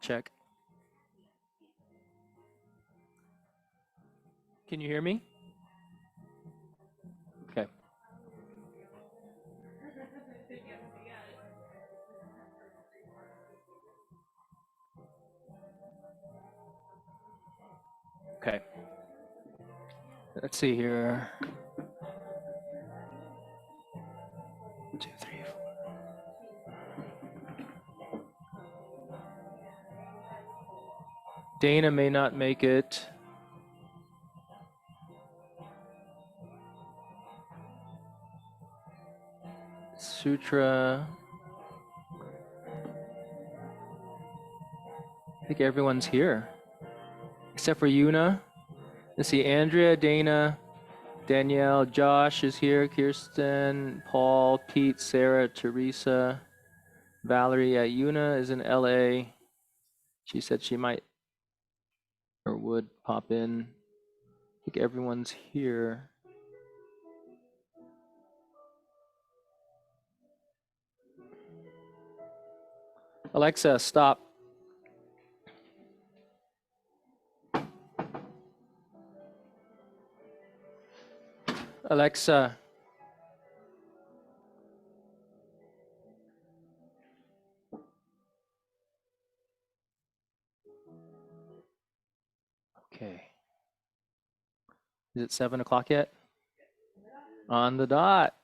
Check. Can you hear me? Okay. Okay. Let's see here. 1, 2, 3, 4. Dana may not make it. Sutra. I think everyone's here. Except for Yuna. Let's see, Andrea, Dana, Danielle, Josh is here, Kirsten, Paul, Pete, Sarah, Teresa, Valerie. Yuna is in LA. She said she might or would pop in. I think everyone's here. Alexa, stop. Alexa. Okay. Is it 7 o'clock yet? On the dot.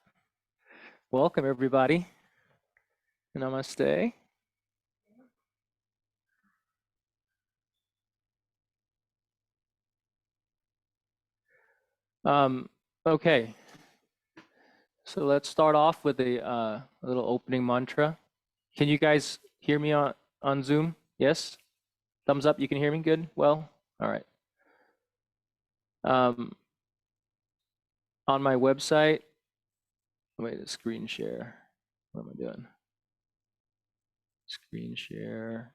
Welcome, everybody. Namaste. Okay. So let's start off with a little opening mantra. Can you guys hear me on Zoom? Yes? Thumbs up, you can hear me good? Well? All right. On my website, wait, screen share. What am I doing? Screen share.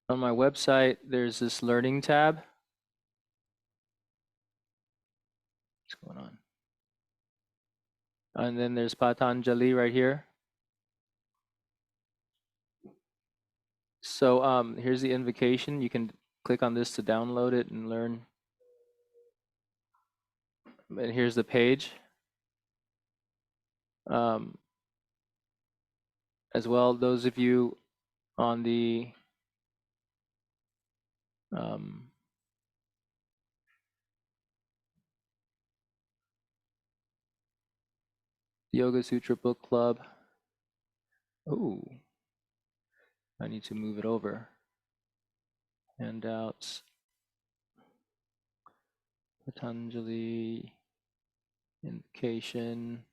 On my website, there's this learning tab. What's going on? And then there's Patanjali right here. So here's the invocation. You can click on this to download it and learn. And here's the page. As well, those of you on the Yoga Sutra Book Club. Oh, I need to move it over. Handouts. Patanjali invocation.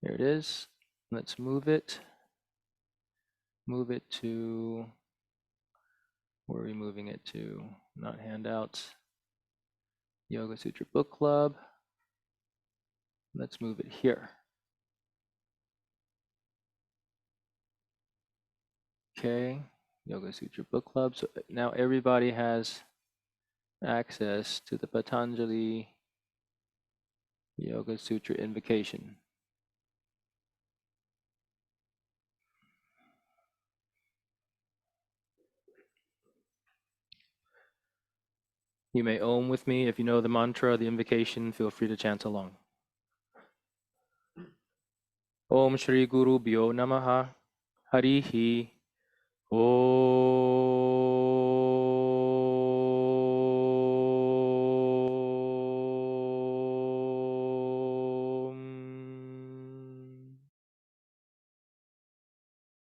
Here it is. Let's move it. Move it to, where are we moving it to? Not handouts. Yoga Sutra Book Club. Let's move it here. Okay, Yoga Sutra Book Club. So now everybody has access to the Patanjali Yoga Sutra invocation. You may Om with me. If you know the mantra or the invocation, feel free to chant along. Om Shri Guru Bhyo Namaha Harihi Om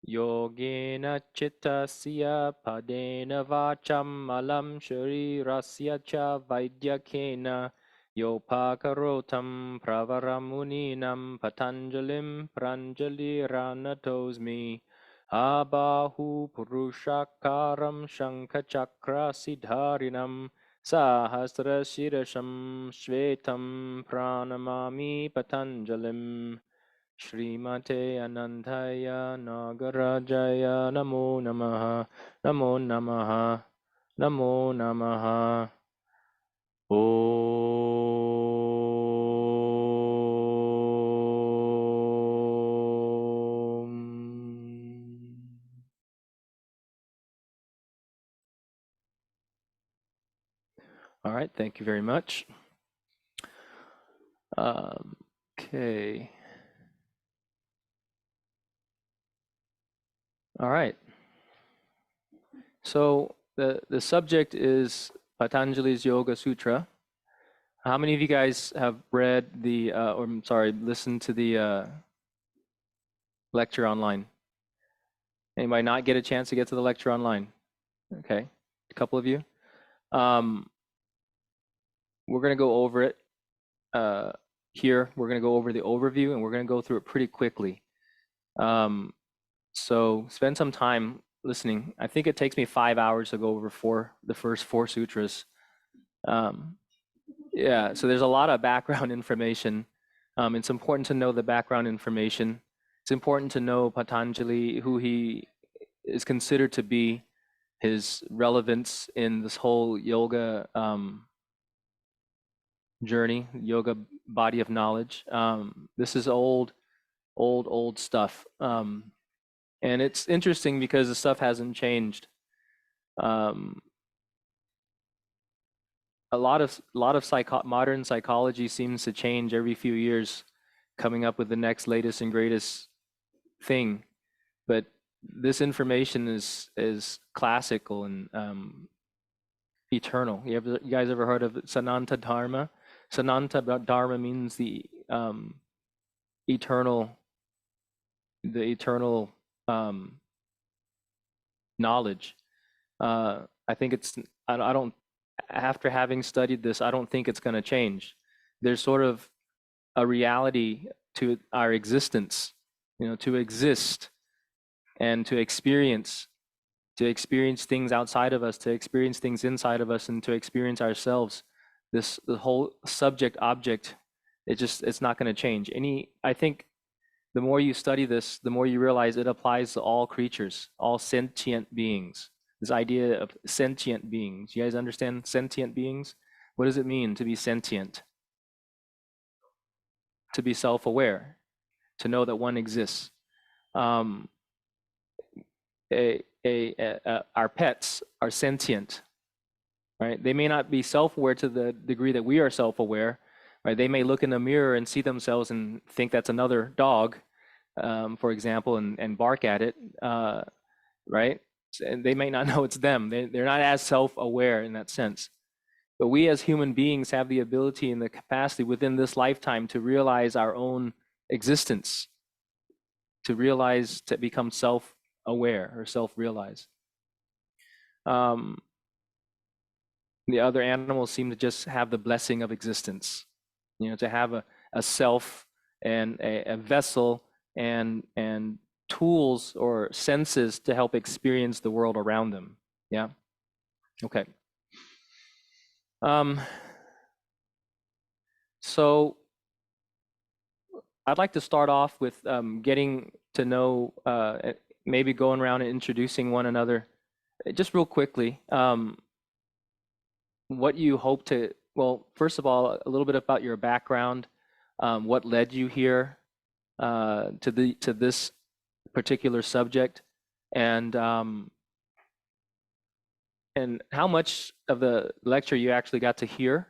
Yogena Chittasya Padena Vacham Malam Sharirasya Cha Vaidyakena Yopakarotam Pravaramuninam Patanjalim Pranjali Ranatosmi Abahu Purushakaram Shankachakra Siddharinam Sahasra Shirasham Shvetam Pranamami Patanjalim Srimate Anandaya Nagarajaya Namo Namaha Namo Namaha Namo Namaha Om All right, thank you very much. Okay. All right. So the subject is Patanjali's Yoga Sutra. How many of you guys have read the, or I'm sorry, listened to the lecture online? Anybody not get a chance to get to the lecture online? Okay, a couple of you. We're going to go over it here. We're going to go over the overview and we're going to go through it pretty quickly. So spend some time listening. I think it takes me 5 hours to go over the first four sutras. Yeah, so there's a lot of background information. It's important to know the background information. It's important to know Patanjali, who he is considered to be, his relevance in this whole yoga journey, yoga body of knowledge. This is old stuff. And it's interesting because the stuff hasn't changed. Um, a lot of modern psychology seems to change every few years, coming up with the next latest and greatest thing. But this information is classical and eternal. You guys ever heard of Sananta Dharma? Sananta Dharma means the eternal knowledge. I think I don't, after having studied this, I don't think it's going to change. There's sort of a reality to our existence, to exist and to experience things outside of us, to experience things inside of us, and to experience ourselves. The whole subject object, it's not going to change. I think the more you study this, the more you realize it applies to all creatures, all sentient beings. This idea of sentient beings. You guys understand sentient beings? What does it mean to be sentient? To be self-aware, to know that one exists. Um, our pets are sentient, right? They may not be self-aware to the degree that we are self-aware, right? They may look in the mirror and see themselves and think that's another dog, for example, and bark at it, right? And they may not know it's them. They're not as self-aware in that sense. But we as human beings have the ability and the capacity within this lifetime to realize our own existence, to become self-aware or self-realized. The other animals seem to just have the blessing of existence, to have a self and a vessel and tools or senses to help experience the world around them. Yeah. Okay. So I'd like to start off with getting to know, maybe going around and introducing one another, just real quickly. What you hope to, well, first of all, a little bit about your background, what led you here to this particular subject, and how much of the lecture you actually got to hear,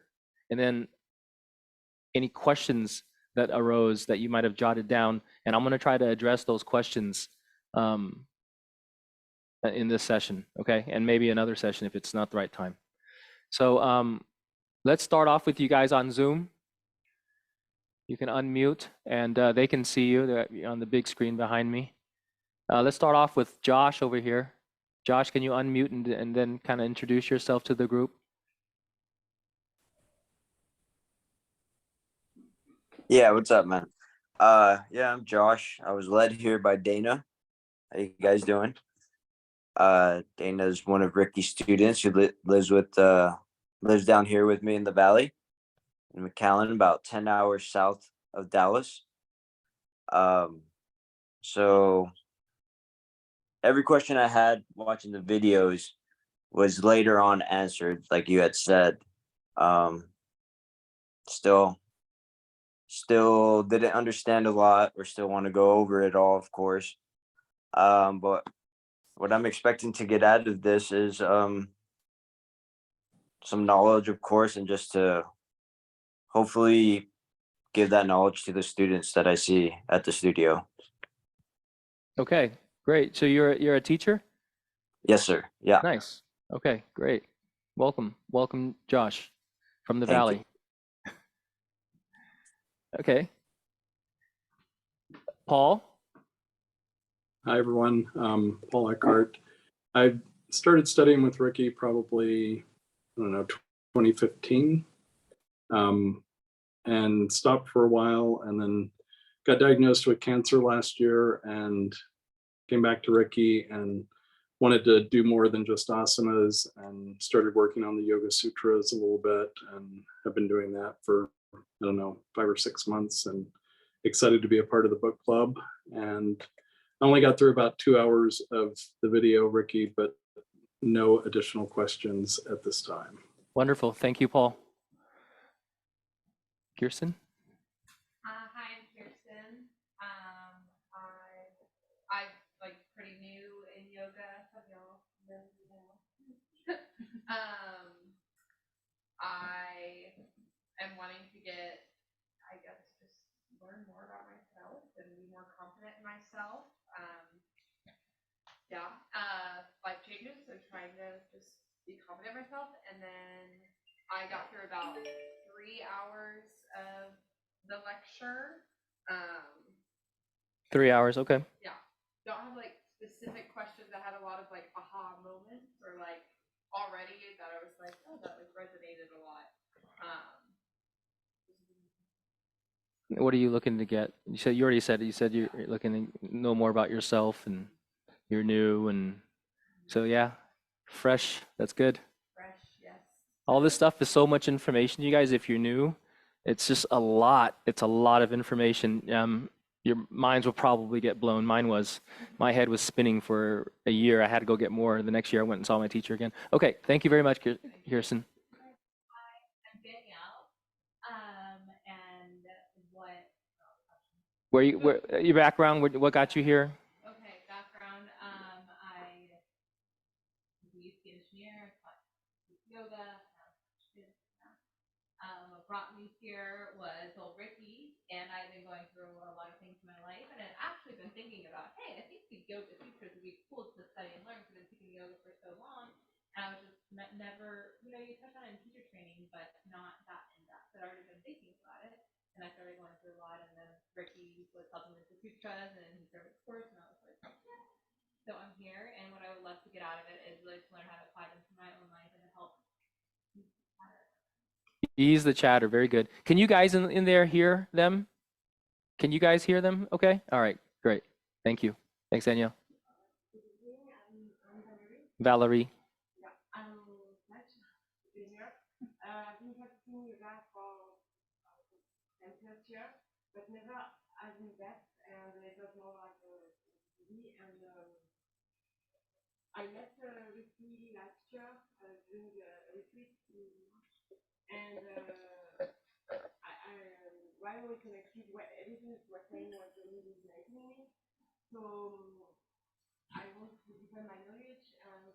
and then any questions that arose that you might have jotted down, and I'm going to try to address those questions in this session, okay, and maybe another session if it's not the right time. So let's start off with you guys on Zoom. You can unmute, and they can see you. They're on the big screen behind me. Let's start off with Josh over here. Josh, can you unmute and then kind of introduce yourself to the group? Yeah, what's up, man? Yeah, I'm Josh. I was led here by Dana. How you guys doing? Dana's one of Ricky's students who lives down here with me in the valley in McAllen, about 10 hours south of Dallas. So every question I had watching the videos was later on answered, like you had said. Still didn't understand a lot or still want to go over it all, of course. But what I'm expecting to get out of this is some knowledge, of course, and just to hopefully give that knowledge to the students that I see at the studio. Okay, great. So you're a teacher? Yes, sir. Yeah. Nice. Okay, great. Welcome, Josh, from the Thank you. Valley. Okay. Paul? Hi, everyone. Paul Eckhart. I started studying with Ricky probably, 2015, and stopped for a while, and then got diagnosed with cancer last year and came back to Ricky and wanted to do more than just asanas, and started working on the Yoga Sutras a little bit, and have been doing that for, 5 or 6 months, and excited to be a part of the book club. And I only got through about 2 hours of the video, Ricky, but no additional questions at this time. Wonderful. Thank you, Paul. Kirsten? Hi, I'm Kirsten. I'm like pretty new in yoga. Some y'all know me now. I am wanting to get, I guess, just learn more about myself and be more confident in myself. Life changes, so trying to just be confident in myself. And then I got through about 3 hours of the lecture. 3 hours, okay. Yeah, don't have like specific questions. I had a lot of like aha moments, or like already that I was like, oh, that like resonated a lot. What are you looking to get? You already said you're looking to know more about yourself, and you're new, and so yeah, fresh. That's good. Fresh, yes. All this stuff is so much information, you guys. If you're new, it's just a lot. It's a lot of information. Your minds will probably get blown. My head was spinning for a year. I had to go get more. The next year, I went and saw my teacher again. Okay, thank you very much, Kirsten. I'm Danielle. And Your background? What got you here? okay, background. I used to be an engineer, taught yoga. What brought me here was old Ricky, and I've been going through a lot of things in my life, and I've actually been thinking about, hey, I think the yoga teachers would be cool to study and learn, because I've been teaching yoga for so long, and I was just never, you touch on it in teacher training, but not that in depth. I'd already been thinking about it, and I started going through a lot, and then Ricky was helping with the sutras, and he started the course, and I was like, yeah. So I'm here, and what I would love to get out of it is really to learn how to apply them to my own life and to help. Ease the chatter. Very good. Can you guys in there hear them? Can you guys hear them? Okay. All right. Great. Thank you. Thanks, Danielle. Valerie. We have seen you guys for 10 years, but never as in depth, and it was more like a TV. And I met Ricky last year during the retreat, and while we connected, everything you were saying was really resonating me. So I want to deepen my knowledge and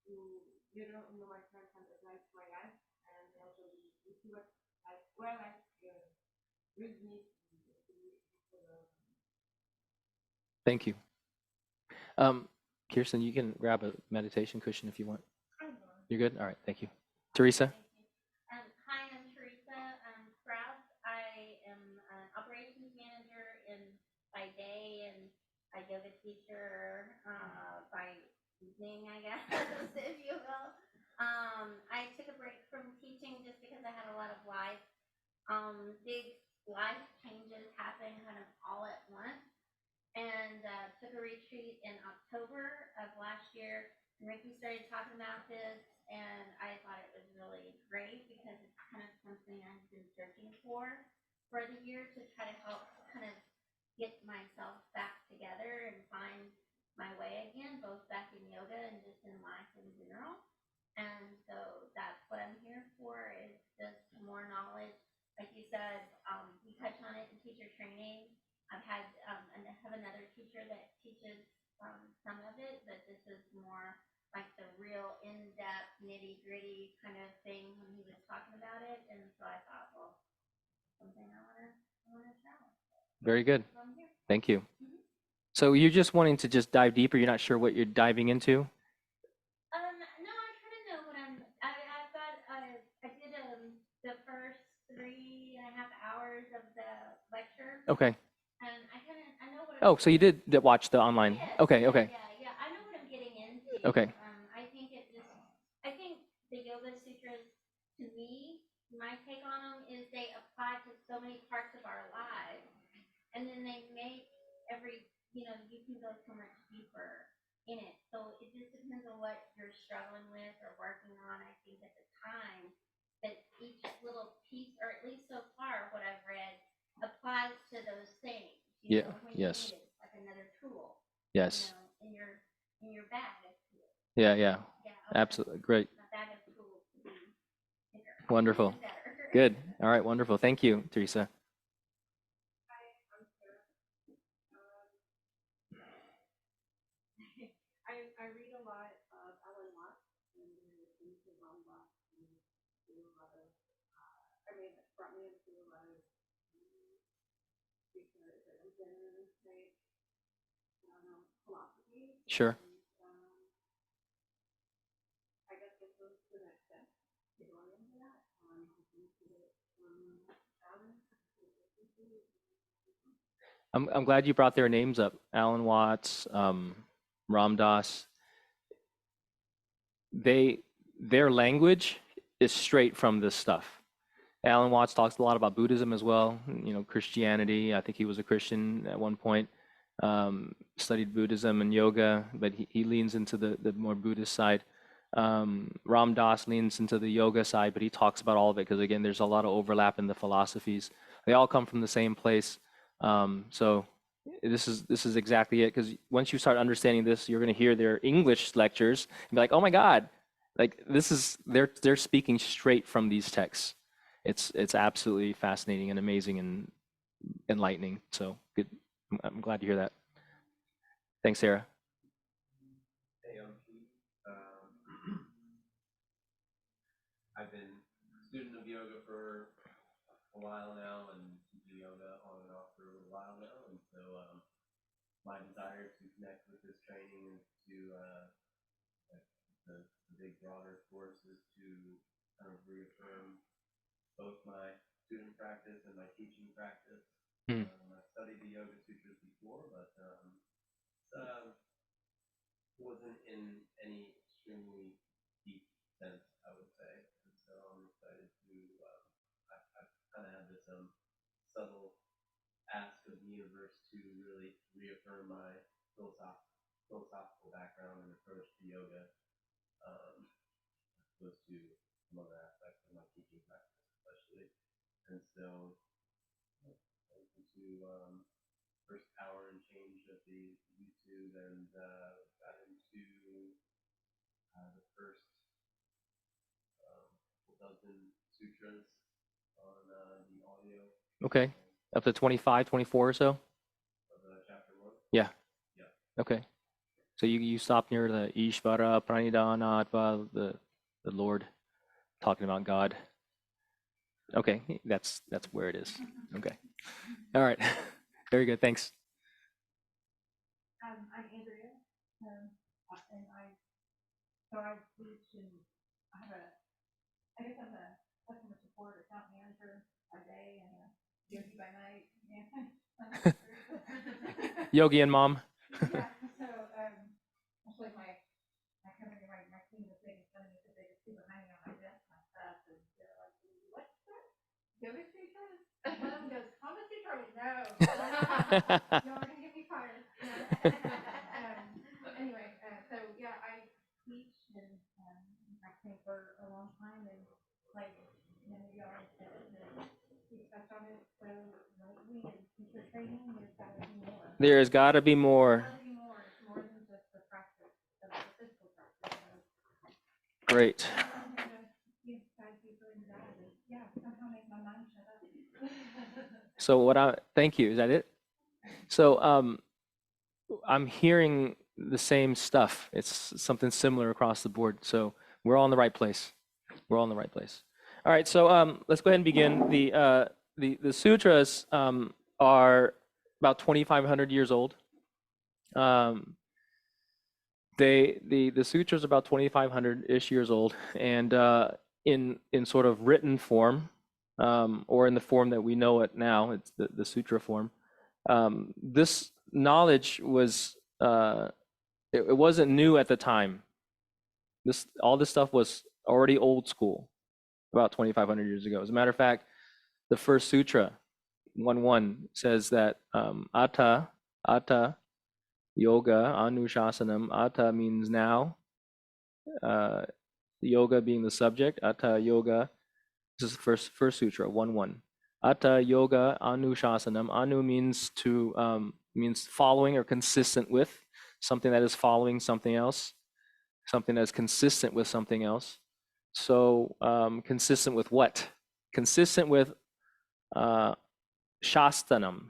to better know myself and apply to my life, and also to see what life brings me Thank you. Kirsten, you can grab a meditation cushion if you want. You're good? All right. Thank you. Teresa? Hi, I'm Teresa Kraus. I am an operations manager by day and a yoga teacher by evening, I guess, if you will. I took a break from teaching just because I had a lot of big life changes happening kind of all at once, and took a retreat in October of last year. And Ricky started talking about this, and I thought it was really great because it's kind of something I've been searching for the year, to try to help kind of get myself back together and find my way again, both back in yoga and just in life in general. And so that's what I'm here for, is just more knowledge. Like you said, we touch on it in teacher training. I have another teacher that teaches some of it, but this is more like the real in-depth nitty-gritty kind of thing when he was talking about it, and so I thought, well, something I wanna try. Very good. So I'm here. Thank you. So you're just wanting to just dive deeper. You're not sure what you're diving into? No, I kind of know what I've got, I did, the first 3.5 hours of the lecture, Okay. and I know what Oh, so you did watch the online. Yes, Okay, yeah, okay. Yeah, I know what I'm getting into. Okay. I think the Yoga Sutras, to me, my take on them is they apply to so many parts of our lives, and then they make you can go so much deeper in it. So it just depends on what you're struggling with or working on. I think at the time that each little piece, or at least so far, what I've read, applies to those things. Yeah, When yes. you need it, like another tool. Yes. In your bag of tools. Yeah, yeah. Yeah, Absolutely. Great. a bag of tools to be bigger. Wonderful. Better. Good. All right, wonderful. Thank you, Teresa. Hi, I'm Sarah. I read a lot of Alan Watts and into Ron Watts and do a lot of, it brought me into a lot of research and Zen type philosophy. Sure. And, I guess this was the next step to going into that. Hoping to get Alan. I'm glad you brought their names up. Alan Watts, Ram Dass. Their language is straight from this stuff. Alan Watts talks a lot about Buddhism as well, Christianity. I think he was a Christian at one point, studied Buddhism and yoga, but he leans into the more Buddhist side. Ram Dass leans into the yoga side, but he talks about all of it because, again, there's a lot of overlap in the philosophies. They all come from the same place. So this is exactly it, because once you start understanding this, you're going to hear their English lectures and be like, oh my God, like they're speaking straight from these texts. It's absolutely fascinating and amazing and enlightening. So good. I'm glad to hear that. Thanks, Sarah. Hey, I'm Pete. I've been a student of yoga for a while now and teaching yoga on and off for a little while now. And so my desire to connect with this training is to, the big broader course is to kind of reaffirm both my student practice and my teaching practice. I've studied the Yoga Sutras before, but wasn't in any extremely deep sense, I would say. And so I'm excited to, I've kind of had this subtle ask of the universe to really reaffirm my philosophical background and approach to yoga, as opposed to some other aspects of my teaching practice, especially. And so, open to first hour and change of the YouTube, and got into the first dozen sutras on the audio. Okay. Up to 25, 24 or so? Of chapter 1? Yeah. Yeah. Okay. So you stop near the Ishvara Pranidhanatva, the Lord, talking about God. Okay, that's where it is. Okay. All right. Very good. Thanks. I'm Andrea, and I teach, and I guess I'm a customer support account manager by day and a yogi by night. Yogi and mom. Yeah, so actually my team is saying telling me that they just see behind me on my desk, my stuff, and they're like, what's that? Yoga Sutras? And one of them goes, Kama Sutra? No. Y'all are gonna get me fired. Anyway, so yeah, I teach and practicing for a long time, and like many of y'all said, we touched on it. So lately in teacher training, there's got to be more. There's got to be more. There's got to be more. It's more than just the practice, the physical practice. Great. I'm gonna dive deeper into that, and somehow make my mind shut up. So thank you. Is that it? So I'm hearing the same stuff. It's something similar across the board. So we're all in the right place. We're all in the right place. All right, so let's go ahead and begin. The sutras are about 2,500 years old. The sutras are about 2,500-ish years old, and in sort of written form, or in the form that we know it now, it's the sutra form. This knowledge was it wasn't new at the time. All this stuff was already old school about 2,500 years ago. As a matter of fact, the first sutra, 1.1, says that Atta Yoga Anushasanam. Atta means now. Yoga being the subject. Atta Yoga. This is the first sutra, 1.1. Atta Yoga Anushasanam. Anu means means following or consistent with, something that is following something else, something that is consistent with something else. So consistent with what? Consistent with Shastanam.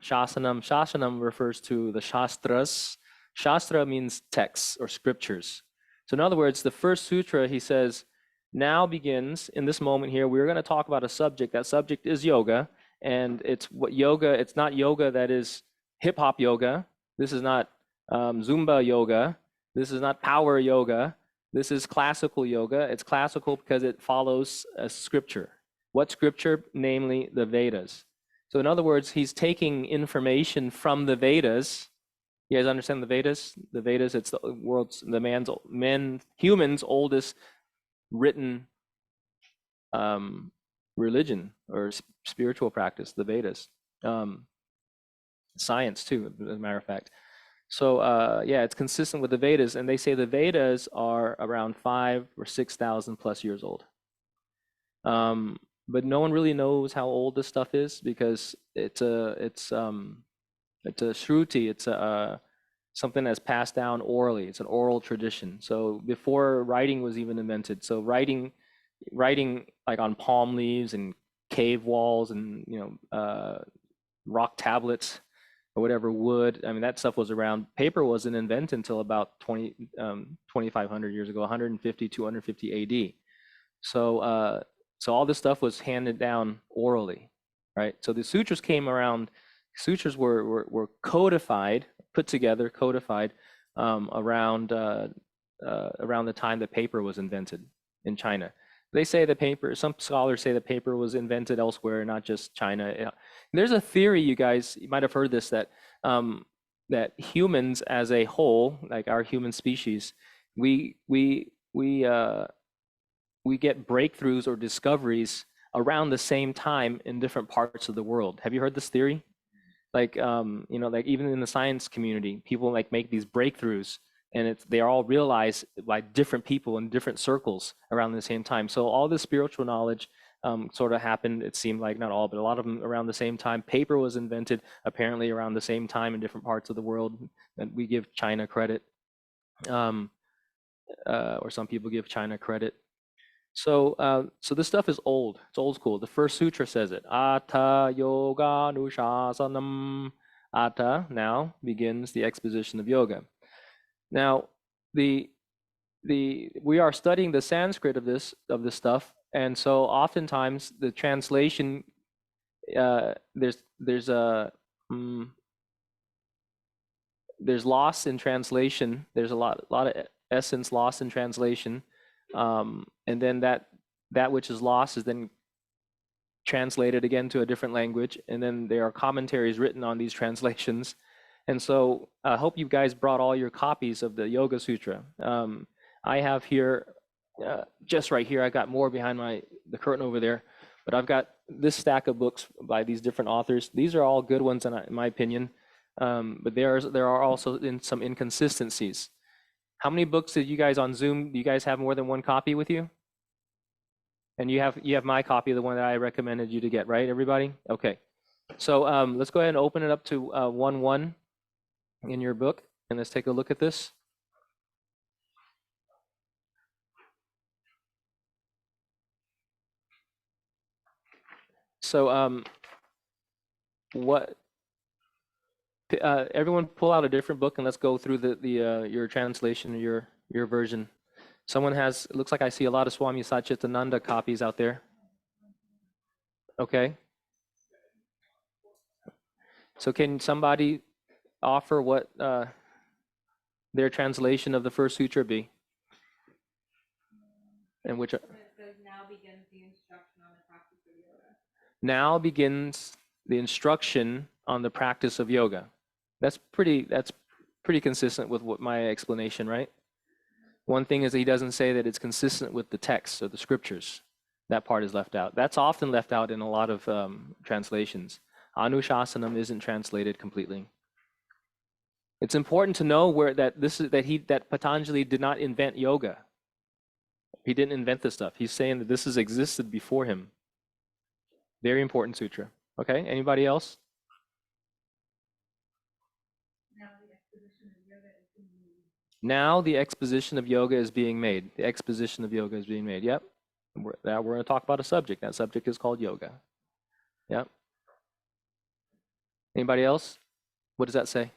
Shastanam refers to the Shastras. Shastra means texts or scriptures. So in other words, the first sutra, he says, now begins, in this moment here, we're going to talk about a subject. That subject is yoga. And it's what yoga, it's not yoga that is hip hop yoga. This is not Zumba yoga. This is not power yoga. This is classical yoga. It's classical because it follows a scripture. What scripture? Namely, the Vedas. So in other words, he's taking information from the Vedas. You guys understand the Vedas? The Vedas, it's humans' oldest written religion or spiritual practice, the Vedas. Science too, as a matter of fact. So yeah, it's consistent with the Vedas, and they say the Vedas are around 5,000 or 6,000 plus years old. But no one really knows how old this stuff is because it's a shruti. It's something that's passed down orally. It's an oral tradition. So before writing was even invented, so writing like on palm leaves and cave walls and rock tablets or whatever wood. I mean, that stuff was around. Paper wasn't invented until about 2,500 years ago, 150, 250 AD. So all this stuff was handed down orally, right? So the sutras came around. Sutras were codified, put together, codified around the time that paper was invented in China. They say the paper. Some scholars say the paper was invented elsewhere, not just China. There's a theory, you guys, you might have heard this, that that humans as a whole, like our human species, we get breakthroughs or discoveries around the same time in different parts of the world. Have you heard this theory? Like like even in the science community, people like make these breakthroughs, and they are all realized by different people in different circles around the same time. So all this spiritual knowledge sort of happened. It seemed like not all, but a lot of them around the same time. Paper was invented apparently around the same time in different parts of the world, and we give China credit, or some people give China credit. So this stuff is old. It's old school. The first sutra says it. Atta yoga nushasanam. Atta now begins the exposition of yoga. Now, we are studying the Sanskrit of this stuff, and so oftentimes the translation there's loss in translation. There's a lot of essence lost in translation. And then that which is lost is then translated again to a different language, and then there are commentaries written on these translations. And so I hope you guys brought all your copies of the Yoga Sutra. I have here, just right here, I got more behind the curtain over there, but I've got this stack of books by these different authors. These are all good ones in my opinion, but there are also some inconsistencies. How many books did you guys on Zoom? Do you guys have more than one copy with you? And you have my copy, the one that I recommended you to get, right, everybody? Okay. So let's go ahead and open it up to 1.1 in your book, and let's take a look at this. So what Everyone pull out a different book and let's go through your translation, your version. Someone has, it looks like I see a lot of Swami Satchitananda copies out there. Okay. So can somebody offer what their translation of the first sutra be? And which It says now begins the instruction on the practice of yoga. now begins the instruction on the practice of yoga. That's pretty consistent with what my explanation, right? One thing is that he doesn't say that it's consistent with the text or the scriptures. That part is left out. That's often left out in a lot of translations. Anushasanam isn't translated completely. It's important to know that Patanjali did not invent yoga. He didn't invent this stuff. He's saying that this has existed before him. Very important sutra. Okay, anybody else? Now the exposition of yoga is being made. The exposition of yoga is being made. Yep. Now we're going to talk about a subject. That subject is called yoga. Yep. Anybody else? What does that say?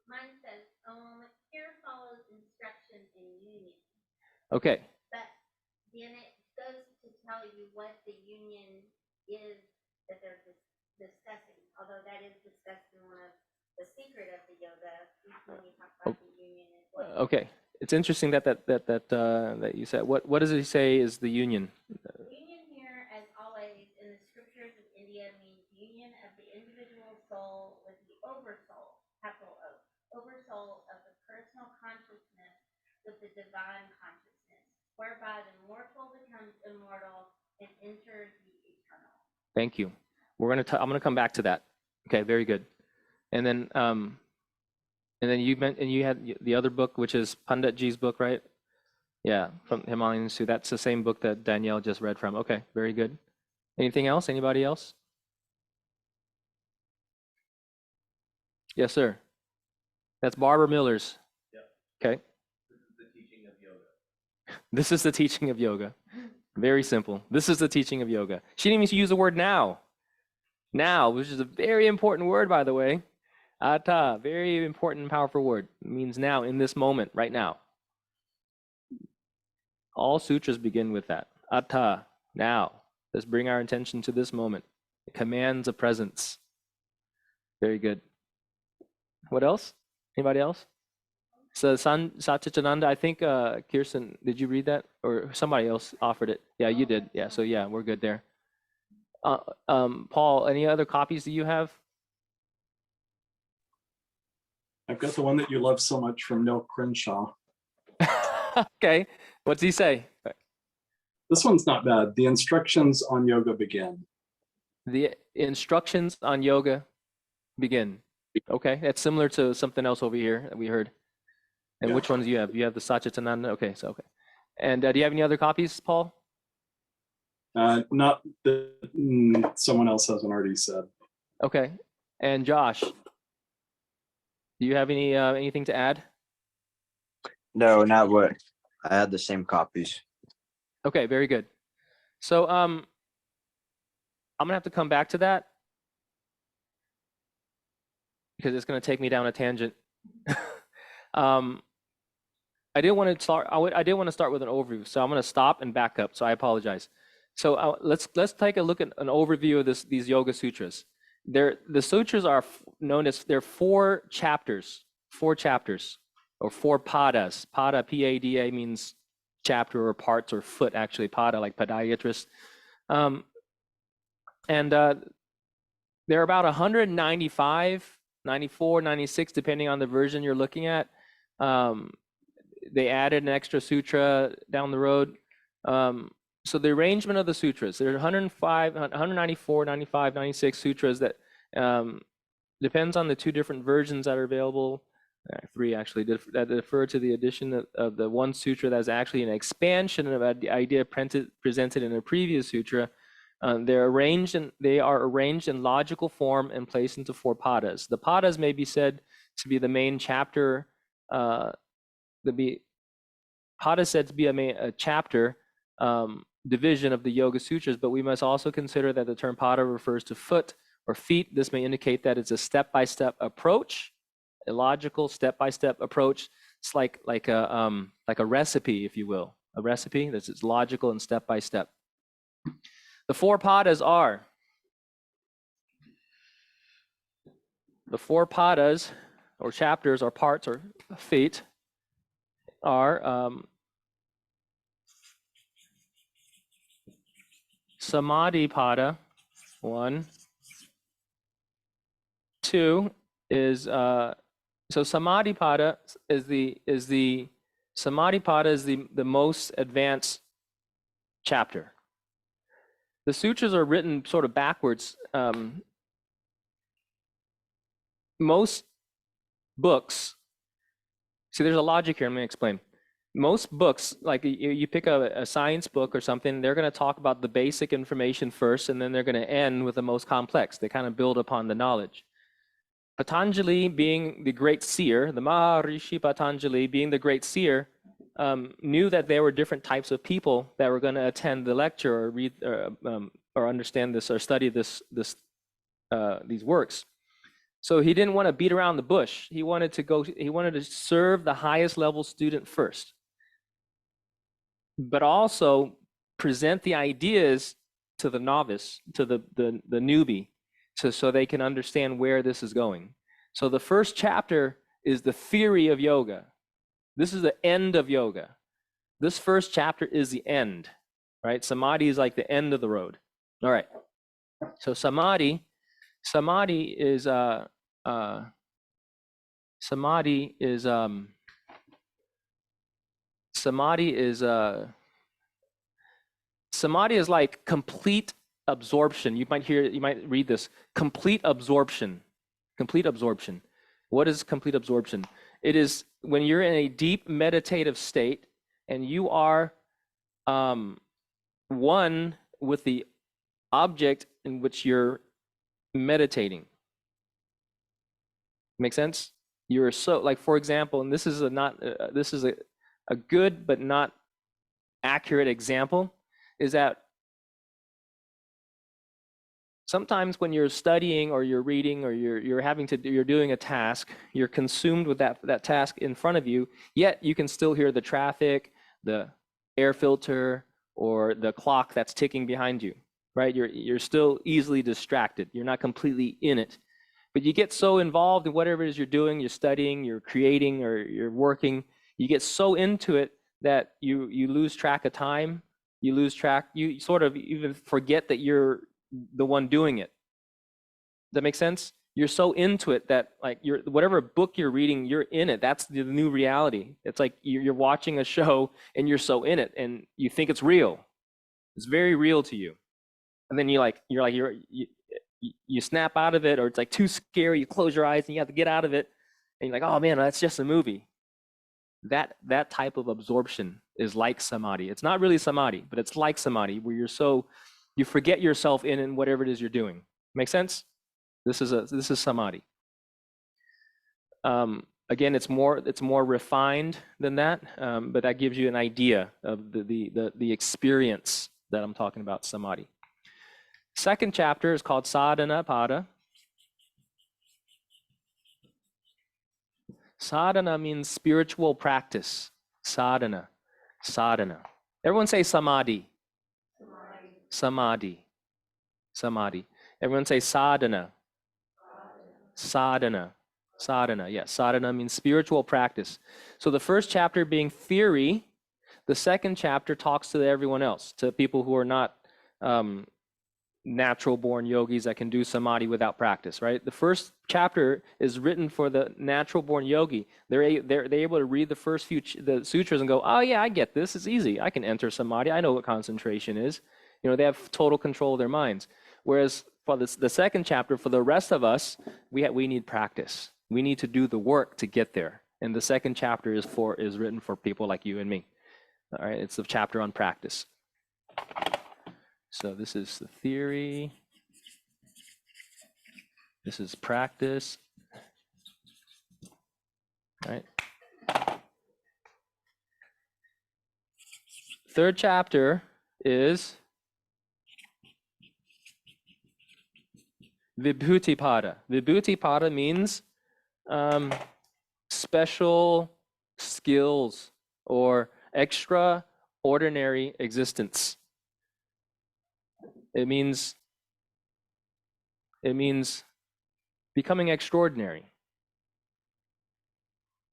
Mine says, here follows instruction in union. Okay. But then it goes to tell you what the union is that they're discussing. Although that is discussed in one of the secret of the yoga when you talk about the union as well. Okay. It's interesting that you said. What does he say is the union? Union here, as always, in the scriptures of India means union of the individual soul with the oversoul, capital O, oversoul of the personal consciousness with the divine consciousness, whereby the mortal becomes immortal and enters the eternal. Thank you. I'm gonna come back to that. Okay, very good. And then you had the other book, which is Panditji's book, right? Yeah, from Himalayan Sutra. That's the same book that Danielle just read from. Okay, very good. Anything else? Anybody else? Yes, sir. That's Barbara Miller's. Yep. Okay. This is the teaching of yoga. This is the teaching of yoga. Very simple. This is the teaching of yoga. She didn't even use the word now. Now, which is a very important word, by the way. Atta, very important and powerful word. It means now, in this moment, right now. All sutras begin with that. Atta, now. Let's bring our attention to this moment. It commands a presence. Very good. What else? Anybody else? So Satchitananda, I think Kirsten, did you read that? Or somebody else offered it? Yeah, you did. Yeah, so yeah, we're good there. Paul, any other copies do you have? I've got the one that you love so much from Neil Crenshaw. Okay, what's he say? This one's not bad. The instructions on yoga begin. The instructions on yoga begin. Okay, that's similar to something else over here that we heard. And Yeah. which ones do you have? You have the Satchitananda. Okay, so okay. And do you have any other copies, Paul? Not that someone else hasn't already said. Okay. And Josh, do you have anything to add? No, not what. I had the same copies. Okay, very good. So I'm gonna have to come back to that because it's gonna take me down a tangent. I didn't want to start. I didn't want to start with an overview, so I'm gonna stop and back up. So I apologize. So let's take a look at an overview of these yoga sutras. The sutras are known as they're four chapters, or four padas. Pada, P-A-D-A, means chapter or parts or foot, actually. Pada, like podiatrist. And they're about 195, 94, 96, depending on the version you're looking at. They added an extra sutra down the road. So the arrangement of the sutras, there are 105, 194, 95, 96 sutras that depends on the two different versions that are available. Three actually that refer to the addition of the one sutra that's actually an expansion of the idea presented in a previous sutra. They are arranged in logical form and placed into four padas. The padas may be said to be the main chapter. Pada said to be a chapter division of the Yoga Sutras, but we must also consider that the term pada refers to foot or feet. This may indicate that it's a step-by-step approach, a logical step-by-step approach. It's like a recipe, if you will, a recipe that's it's logical and step-by-step. The four padas are the four padas, or chapters, or parts, or feet, are Samadhi pada, 1. 2 is so Samadhi pada is the Samadhi pada is the most advanced chapter. The sutras are written sort of backwards. Most books, see, there's a logic here. I'm going to explain. Most books, like you pick a science book or something, they're going to talk about the basic information first, and then they're going to end with the most complex. They kind of build upon the knowledge. Patanjali, being the great seer, the Maharishi Patanjali, being the great seer, knew that there were different types of people that were going to attend the lecture or read or understand this or study these works. So he didn't want to beat around the bush. He wanted to serve the highest level student first, but also present the ideas to the novice, to the newbie, so they can understand where this is going. So the first chapter is the theory of yoga. This is the end of yoga. This first chapter is the end, right? Samadhi is like the end of the road. All right. So samadhi is like complete absorption. You might read this, complete absorption. Complete absorption. What is complete absorption? It is when you're in a deep meditative state and you are one with the object in which you're meditating. Make sense? You're so, like, for example, and this is a good but not accurate example, is that sometimes when you're studying or you're reading or you're doing a task, you're consumed with that task in front of you, yet you can still hear the traffic, the air filter, or the clock that's ticking behind you, right? You're still easily distracted. You're not completely in it. But you get so involved in whatever it is you're doing, you're studying, you're creating, or you're working, you get so into it that you lose track of time. You sort of even forget that you're the one doing it. Does that make sense? You're so into it that, like, whatever book you're reading, you're in it. That's the new reality. It's like you're watching a show and you're so in it and you think it's real. It's very real to you. And then you snap out of it, or it's like too scary. You close your eyes and you have to get out of it. And you're like, oh man, that's just a movie. That type of absorption is like samadhi. It's not really samadhi, but it's like samadhi, where you forget yourself in whatever it is you're doing. Make sense? This is samadhi. Again, it's more refined than that, but that gives you an idea of the experience that I'm talking about, samadhi. Second chapter is called Sadhana Pada. Sadhana means spiritual practice. Sadhana. Everyone say samadhi. Samadhi. Everyone say sadhana. Sadhana. Yes, sadhana means spiritual practice. So the first chapter being theory, the second chapter talks to everyone else, to people who are not natural born yogis that can do samadhi without practice, right? The first chapter is written for the natural born yogi. They're able to read the first few the sutras and go, oh yeah, I get this. It's easy. I can enter samadhi. I know what concentration is. They have total control of their minds. Whereas for the second chapter, for the rest of us, we need practice. We need to do the work to get there. And the second chapter is written for people like you and me. All right, it's the chapter on practice. So this is the theory. This is practice. All right. Third chapter is Vibhuti-pada. Vibhuti-pada means special skills or extraordinary existence. It means becoming extraordinary.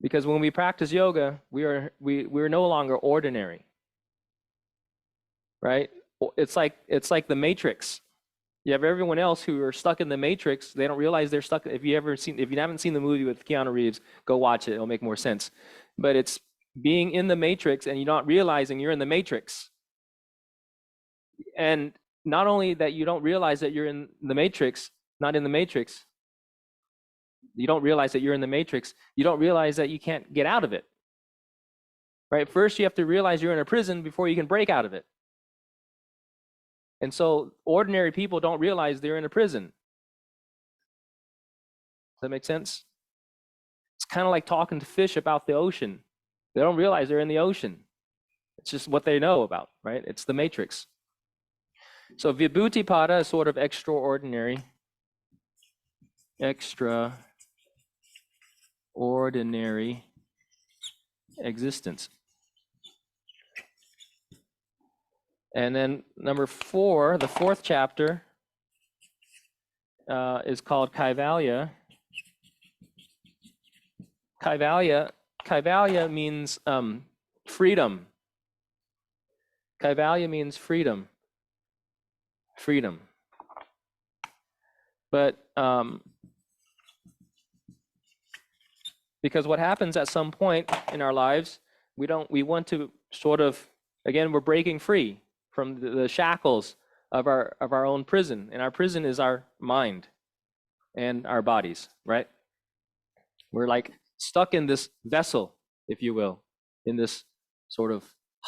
Because when we practice yoga, we're no longer ordinary, right? It's like the Matrix. You have everyone else who are stuck in the Matrix. They don't realize they're stuck. If you haven't seen the movie with Keanu Reeves, go watch it. It'll make more sense. But it's being in the Matrix and you're not realizing you're in the Matrix. And not only that you don't realize that you're in the Matrix, not in the Matrix, you don't realize that you're in the Matrix, you don't realize that you can't get out of it. Right? First, you have to realize you're in a prison before you can break out of it. And so ordinary people don't realize they're in a prison. Does that make sense? It's kind of like talking to fish about the ocean. They don't realize they're in the ocean. It's just what they know about, right? It's the Matrix. So Vibhuti-pada is sort of extraordinary existence. And then number 4, the 4th chapter is called Kaivalya. Kaivalya means freedom. Kaivalya means freedom. Freedom. But because what happens at some point in our lives, we want to sort of, again, we're breaking free from the shackles of our own prison. And our prison is our mind and our bodies, right? We're like stuck in this vessel, if you will, in this sort of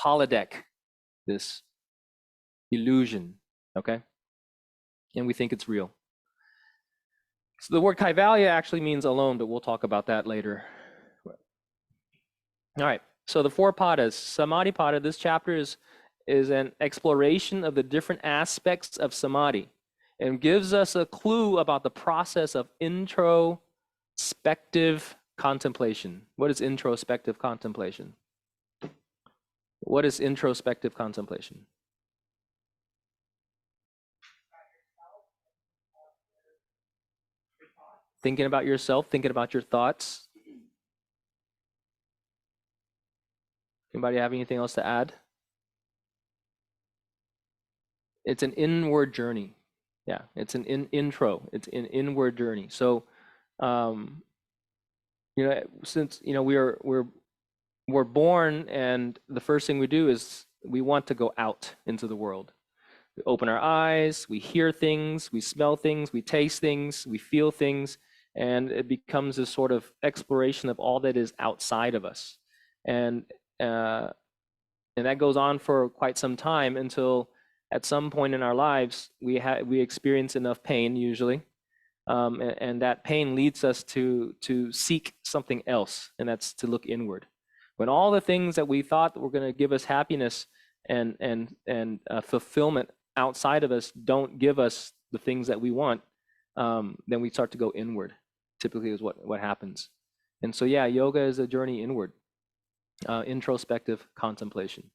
holodeck, this illusion, okay? And we think it's real. So the word Kaivalya actually means alone, but we'll talk about that later. All right, so the 4 padas. Samadhi pada, this chapter is an exploration of the different aspects of samadhi and gives us a clue about the process of introspective contemplation. What is introspective contemplation? What is introspective contemplation? Thinking about yourself, thinking about your thoughts. Anybody have anything else to add? It's an inward journey. Yeah, it's an intro. It's an inward journey. So, since we're born, and the first thing we do is we want to go out into the world. We open our eyes, we hear things, we smell things, we taste things, we feel things, and it becomes this sort of exploration of all that is outside of us. And that goes on for quite some time until at some point in our lives, we experience enough pain usually, and that pain leads us to seek something else, and that's to look inward. When all the things that we thought were going to give us happiness and fulfillment outside of us don't give us the things that we want, then we start to go inward. Typically, is what happens. And so, yeah, yoga is a journey inward, introspective contemplation.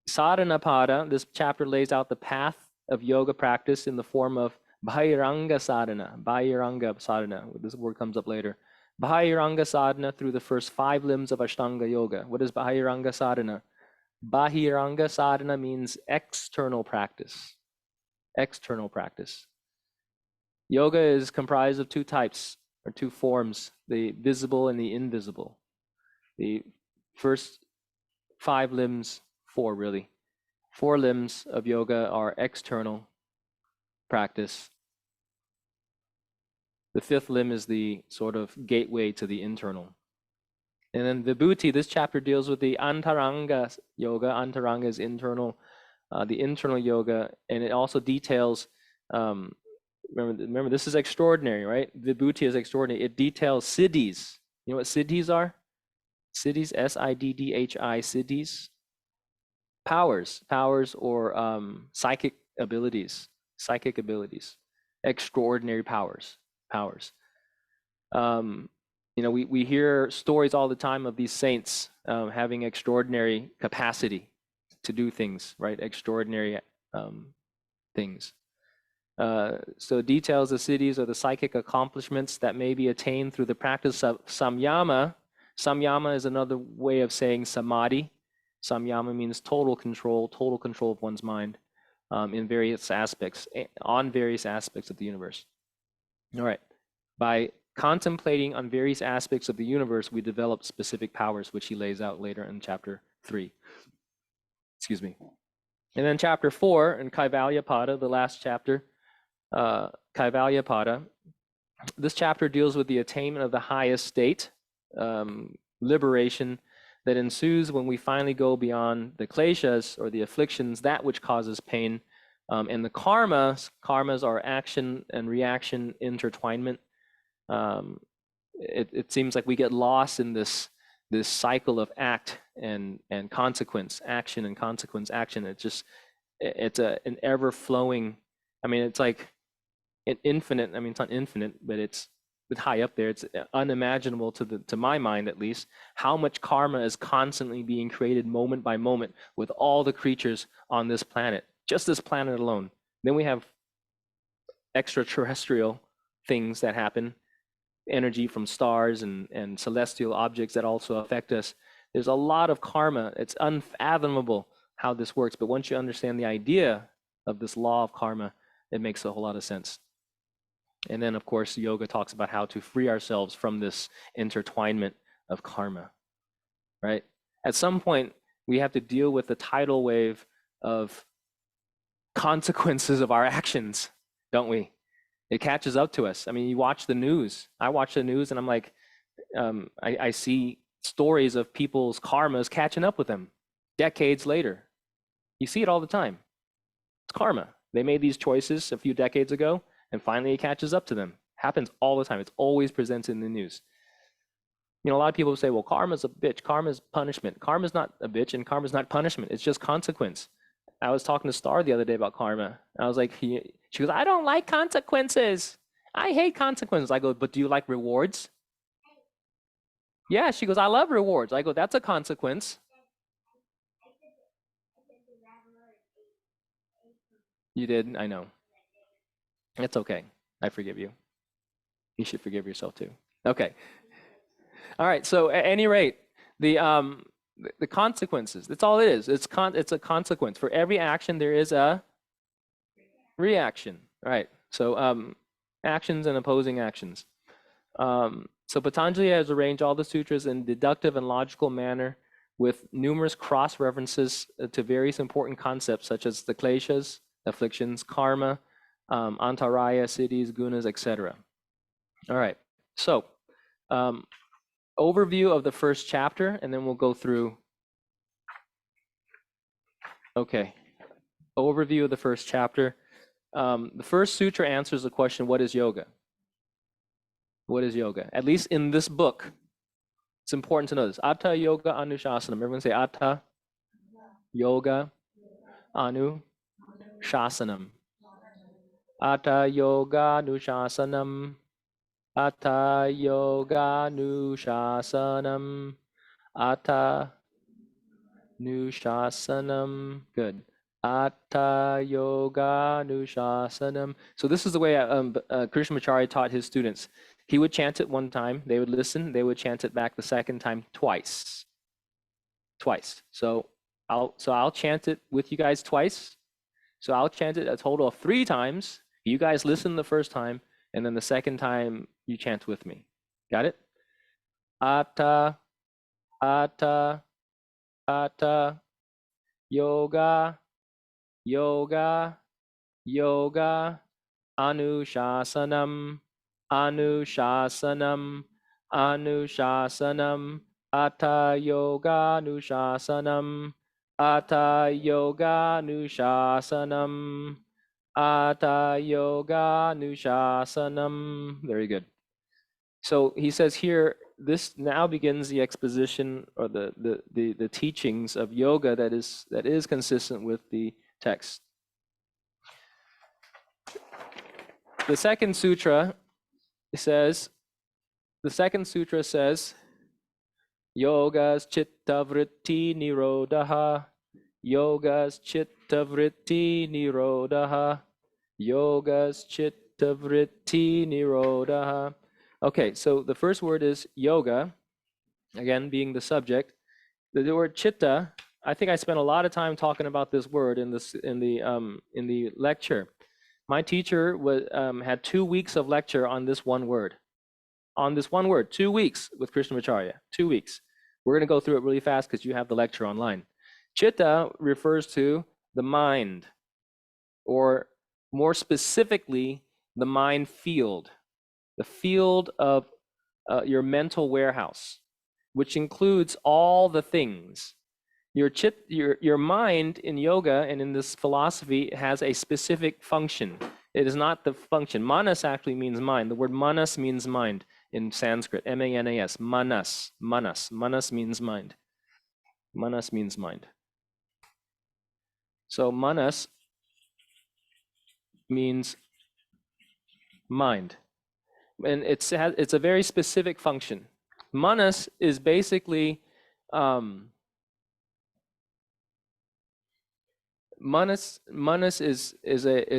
Sadhana pada, this chapter lays out the path of yoga practice in the form of Bahiranga sadhana. Bahiranga sadhana, this word comes up later. Bahiranga sadhana through the first 5 limbs of Ashtanga yoga. What is Bahiranga sadhana? Bahiranga sadhana means external practice. External practice. Yoga is comprised of 2 types, or 2 forms, the visible and the invisible. The first 5 limbs, 4 really. 4 limbs of yoga are external practice. The 5th limb is the sort of gateway to the internal. And then Vibhuti, this chapter deals with the Antaranga yoga. Antaranga is internal, the internal yoga, and it also details, remember this is extraordinary, right? Vibhuti is extraordinary. It details siddhis. You know what siddhis are? Siddhis, S-I-D-D-H-I, siddhis. Powers or psychic abilities, psychic abilities, extraordinary powers. You know, we hear stories all the time of these saints having extraordinary capacity to do things, right? Extraordinary things. So details the cities or the psychic accomplishments that may be attained through the practice of samyama. Samyama is another way of saying samadhi. Samyama means total control of one's mind in various aspects, on various aspects of the universe. All right. By contemplating on various aspects of the universe, we develop specific powers, which he lays out later in chapter 3. Excuse me. And then chapter 4 in Kaivalyapada, the last chapter, Kaivalyapada, this chapter deals with the attainment of the highest state, liberation that ensues when we finally go beyond the kleshas or the afflictions, that which causes pain, and the karmas are action and reaction intertwinement. It seems like we get lost in this cycle of act and consequence, action and consequence, action. It's an ever flowing. I mean, it's like an infinite. I mean, it's not infinite, but it's high up there. It's unimaginable to my mind, at least, how much karma is constantly being created moment by moment with all the creatures on this planet, just this planet alone. Then we have extraterrestrial things that happen, energy from stars and celestial objects that also affect us. There's a lot of karma. It's unfathomable how this works, but once you understand the idea of this law of karma, it makes a whole lot of sense. And then, of course, yoga talks about how to free ourselves from this intertwinement of karma, right? At some point, we have to deal with the tidal wave of consequences of our actions, don't we? It catches up to us. I mean, you watch the news. I watch the news and I'm like, I see stories of people's karmas catching up with them decades later. You see it all the time. It's karma. They made these choices a few decades ago, and finally it catches up to them. Happens all the time. It's always presented in the news. You know, a lot of people say, well, karma's a bitch. Karma's punishment. Karma's not a bitch, and karma's not punishment. It's just consequence. I was talking to Star the other day about karma. I was like, she goes, I don't like consequences. I hate consequences. I go, but do you like rewards? Yeah, she goes, I love rewards. I go, that's a consequence. You did? I know. It's okay. I forgive you. You should forgive yourself too. Okay. All right. So at any rate, the consequences, that's all it is. It's a consequence. For every action, there is a reaction. Right. So actions and opposing actions. So Patanjali has arranged all the sutras in deductive and logical manner with numerous cross-references to various important concepts such as the kleshas, afflictions, karma, antaraya, siddhis, gunas, etc. All right. So overview of the first chapter, and then we'll go through. Okay. Overview of the first chapter. The first sutra answers the question, what is yoga? What is yoga? At least in this book, it's important to know this. Atta yoga anushasanam. Everyone say atta yoga anushasanam. Atta yoga anushasanam. Atta yoga anushasanam. Atta nushasanam. Good. Atta yoga nushasanam. So this is the way Krishnamacharya taught his students. He would chant it one time, they would listen, they would chant it back the second time twice. So I'll chant it with you guys twice. So I'll chant it a total of 3 times. You guys listen the first time, and then the second time you chant with me. Got it? Atta, atta, atta, yoga, yoga, yoga, anushasanam, anushasanam, anushasanam, atta yoga anushasanam, atta yoga anushasanam, atta yoga anushasanam. Very good. So he says here, this now begins the exposition or the teachings of yoga that is consistent with the text. the second sutra says, Yogas chitta vritti nirodha. Yogas chitta vritti nirodha. Yogas chitta vritti nirodha. Okay, so the first word is yoga, again being the subject. The word chitta, I think I spent a lot of time talking about this word in the lecture. My teacher had 2 weeks of lecture on this one word. 2 weeks with Krishnamacharya, 2 weeks. We're going to go through it really fast because you have the lecture online. Chitta refers to the mind, or more specifically, the mind field, the field of your mental warehouse, which includes all the things. Your mind in yoga and in this philosophy has a specific function. It is not the function. Manas actually means mind. The word manas means mind in Sanskrit. M-A-N-A-S. Manas. Manas. Manas means mind. Manas means mind. So manas means mind. And it's a very specific function. Manas is basically Manas is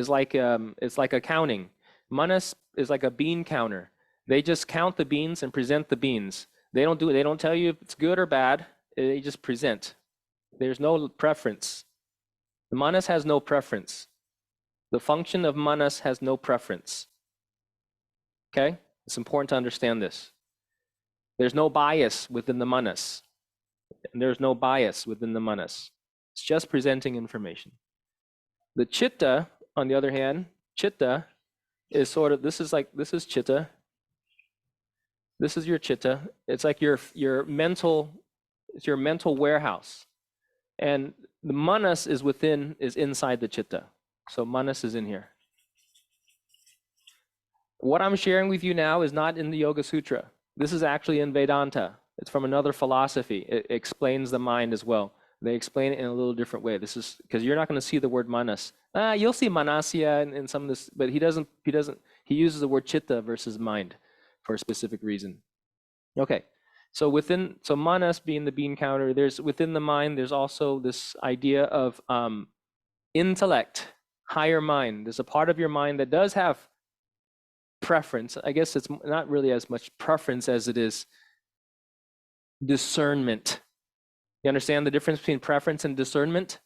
like it's like accounting. Manas is like a bean counter. They just count the beans and present the beans. They don't tell you if it's good or bad. They just present. There's no preference. The manas has no preference. The function of manas has no preference. Okay? It's important to understand this. There's no bias within the manas. And there's no bias within the manas. It's just presenting information. The chitta, on the other hand, chitta is sort of, this is chitta. This is your chitta. It's like your mental, it's your mental warehouse. And the manas is inside the chitta. So manas is in here. What I'm sharing with you now is not in the Yoga Sutra. This is actually in Vedanta. It's from another philosophy. It explains the mind as well. They explain it in a little different way. This is because you're not going to see the word manas. You'll see manasya in some of this, but he uses the word chitta versus mind for a specific reason. Okay, so manas being the bean counter, within the mind, there's also this idea of intellect, higher mind. There's a part of your mind that does have preference. I guess it's not really as much preference as it is discernment. You understand the difference between preference and discernment?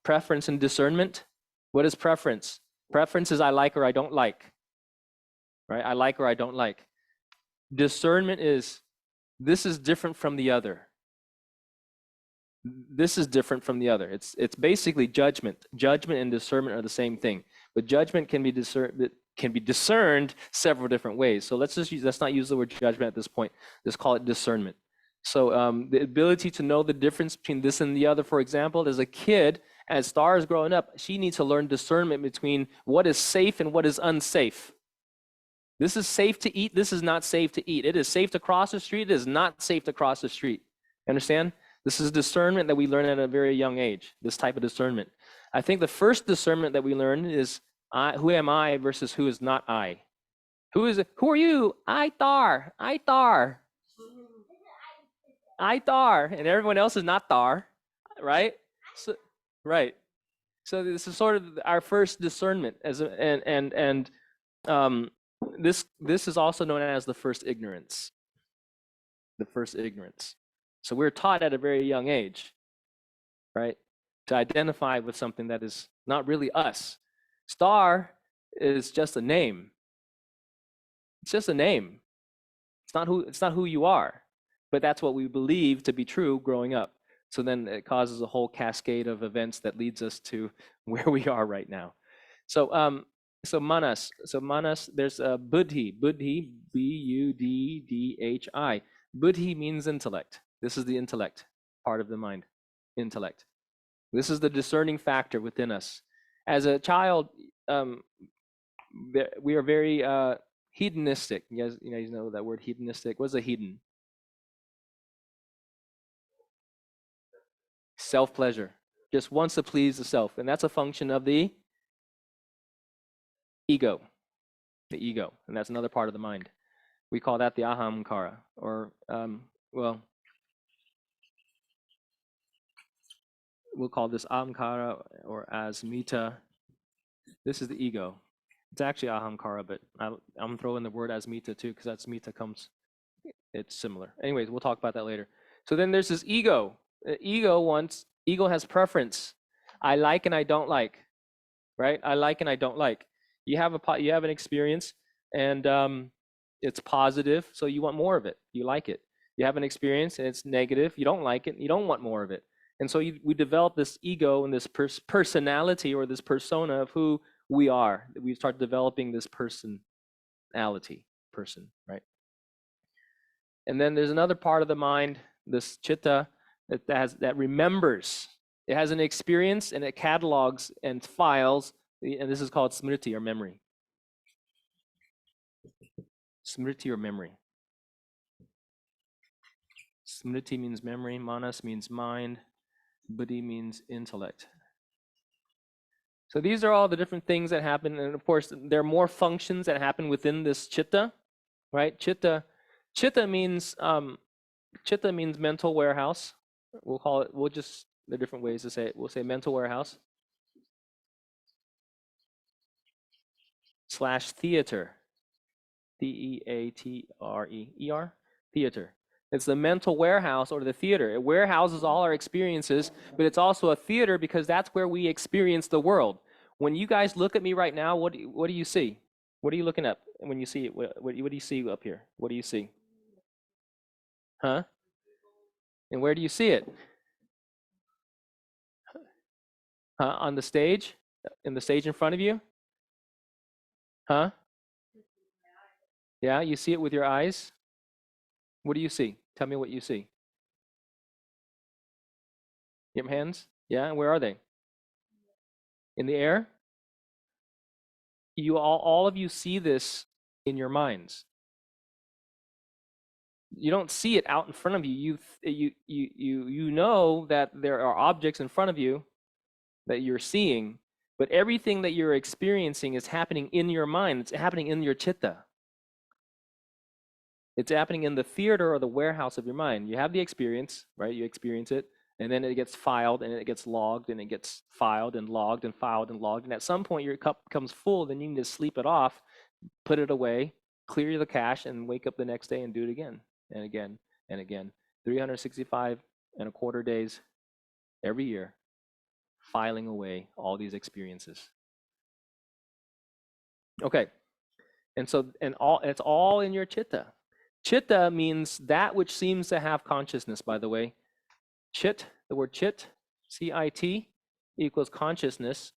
Preference and discernment. What is preference? Preference is I like or I don't like. Right? I like or I don't like. Discernment is this is different from the other. This is different from the other. It's basically judgment. Judgment and discernment are the same thing. But judgment can be discerned several different ways. So let's not use the word judgment at this point. Let's call it discernment. So the ability to know the difference between this and the other, for example, as a kid, as Star is growing up, she needs to learn discernment between what is safe and what is unsafe. This is safe to eat. This is not safe to eat. It is safe to cross the street. It is not safe to cross the street. Understand? This is discernment that we learn at a very young age, this type of discernment. I think the first discernment that we learn is who am I versus who is not I. Who are you? I Thar. And everyone else is not Thar, right? So, right. So this is sort of our first discernment this is also known as the first ignorance. The first ignorance. So we're taught at a very young age, right, to identify with something that is not really us. Star is just a name. It's just a name. It's not who you are, but that's what we believe to be true growing up. So then it causes a whole cascade of events that leads us to where we are right now. So manas. So manas, there's buddhi. Buddhi, B-U-D-D-H-I. Buddhi means intellect. This is the intellect part of the mind. Intellect. This is the discerning factor within us. As a child, we are very hedonistic. You guys know that word hedonistic. What's a hedon? Self-pleasure. Just wants to please the self. And that's a function of the ego. the ego, and that's another part of the mind. We call that the ahamkara, or well, we'll call this ahamkara or asmita. This is the ego. It's actually ahamkara, but I'm throwing the word asmita too, because asmita comes, it's similar. Anyways, we'll talk about that later. So then there's this ego. Ego has preference. I like and I don't like, right? I like and I don't like. You have an experience, and it's positive, so you want more of it. You like it. You have an experience and it's negative. You don't like it. You don't want more of it. And so we develop this ego and this personality or this persona of who we are. We start developing this personality, right? And then there's another part of the mind, this chitta, that remembers. It has an experience and it catalogs and files, and this is called smriti or memory. Smriti or memory. Smriti means memory, manas means mind, buddhi means intellect. So these are all the different things that happen, and of course there are more functions that happen within this chitta, right? Chitta means mental warehouse. We'll call it. There are different ways to say it. We'll say mental warehouse / theater. theater. Theater. It's the mental warehouse or the theater. It warehouses all our experiences, but it's also a theater because that's where we experience the world. When you guys look at me right now, what do you see? What are you looking at when you see it? What do you see up here? What do you see? Huh? And where do you see it? On the stage? In the stage in front of you? Huh? Yeah, you see it with your eyes? What do you see? Tell me what you see. Your hands? Yeah, and where are they? In the air? All of you see this in your minds. You don't see it out in front of you. You know that there are objects in front of you that you're seeing, but everything that you're experiencing is happening in your mind. It's happening in your chitta. It's happening in the theater or the warehouse of your mind. You have the experience, right? You experience it, and then it gets filed, and it gets logged, and it gets filed and logged and filed and logged. And at some point, your cup becomes full. Then you need to sleep it off, put it away, clear the cache, and wake up the next day and do it again and again and again. 365 and a quarter days every year, filing away all these experiences. Okay, and so it's all in your chitta. Chitta means that which seems to have consciousness, by the way. Chit, the word chit, C-I-T, equals consciousness.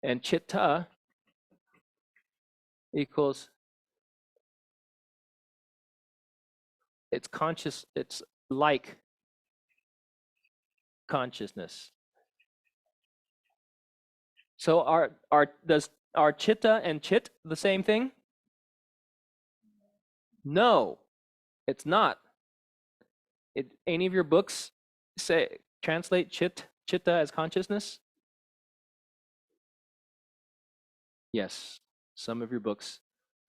And chitta equals, it's conscious, it's like consciousness. So does our chitta and chit the same thing? No, it's not. Any of your books translate chitta as consciousness? Yes, some of your books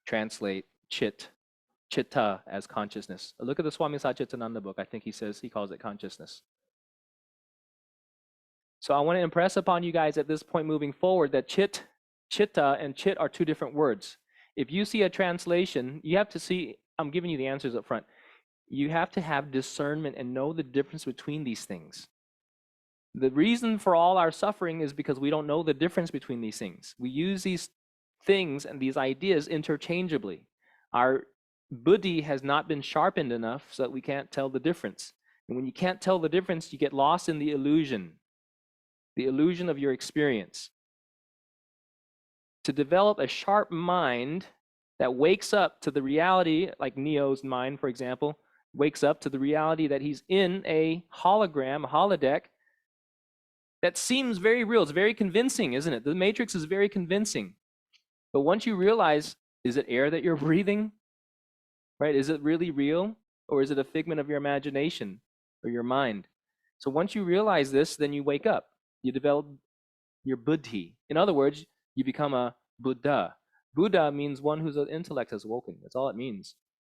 translate chitta as consciousness. Look at the Swami Satchitananda book. I think he calls it consciousness. So I want to impress upon you guys at this point moving forward that chitta and chit are two different words. If you see a translation, you have to see, I'm giving you the answers up front. You have to have discernment and know the difference between these things. The reason for all our suffering is because we don't know the difference between these things. We use these things and these ideas interchangeably. Our buddhi has not been sharpened enough so that we can't tell the difference. And when you can't tell the difference, you get lost in the illusion of your experience. To develop a sharp mind that wakes up to the reality, like Neo's mind, for example, wakes up to the reality that he's in a hologram, a holodeck, that seems very real. It's very convincing, isn't it? The matrix is very convincing. But once you realize, is it air that you're breathing? Right? Is it really real? Or is it a figment of your imagination or your mind? So once you realize this, then you wake up. You develop You're buddhi. In other words, you become a Buddha. Buddha means one whose intellect has awoken. That's all it means.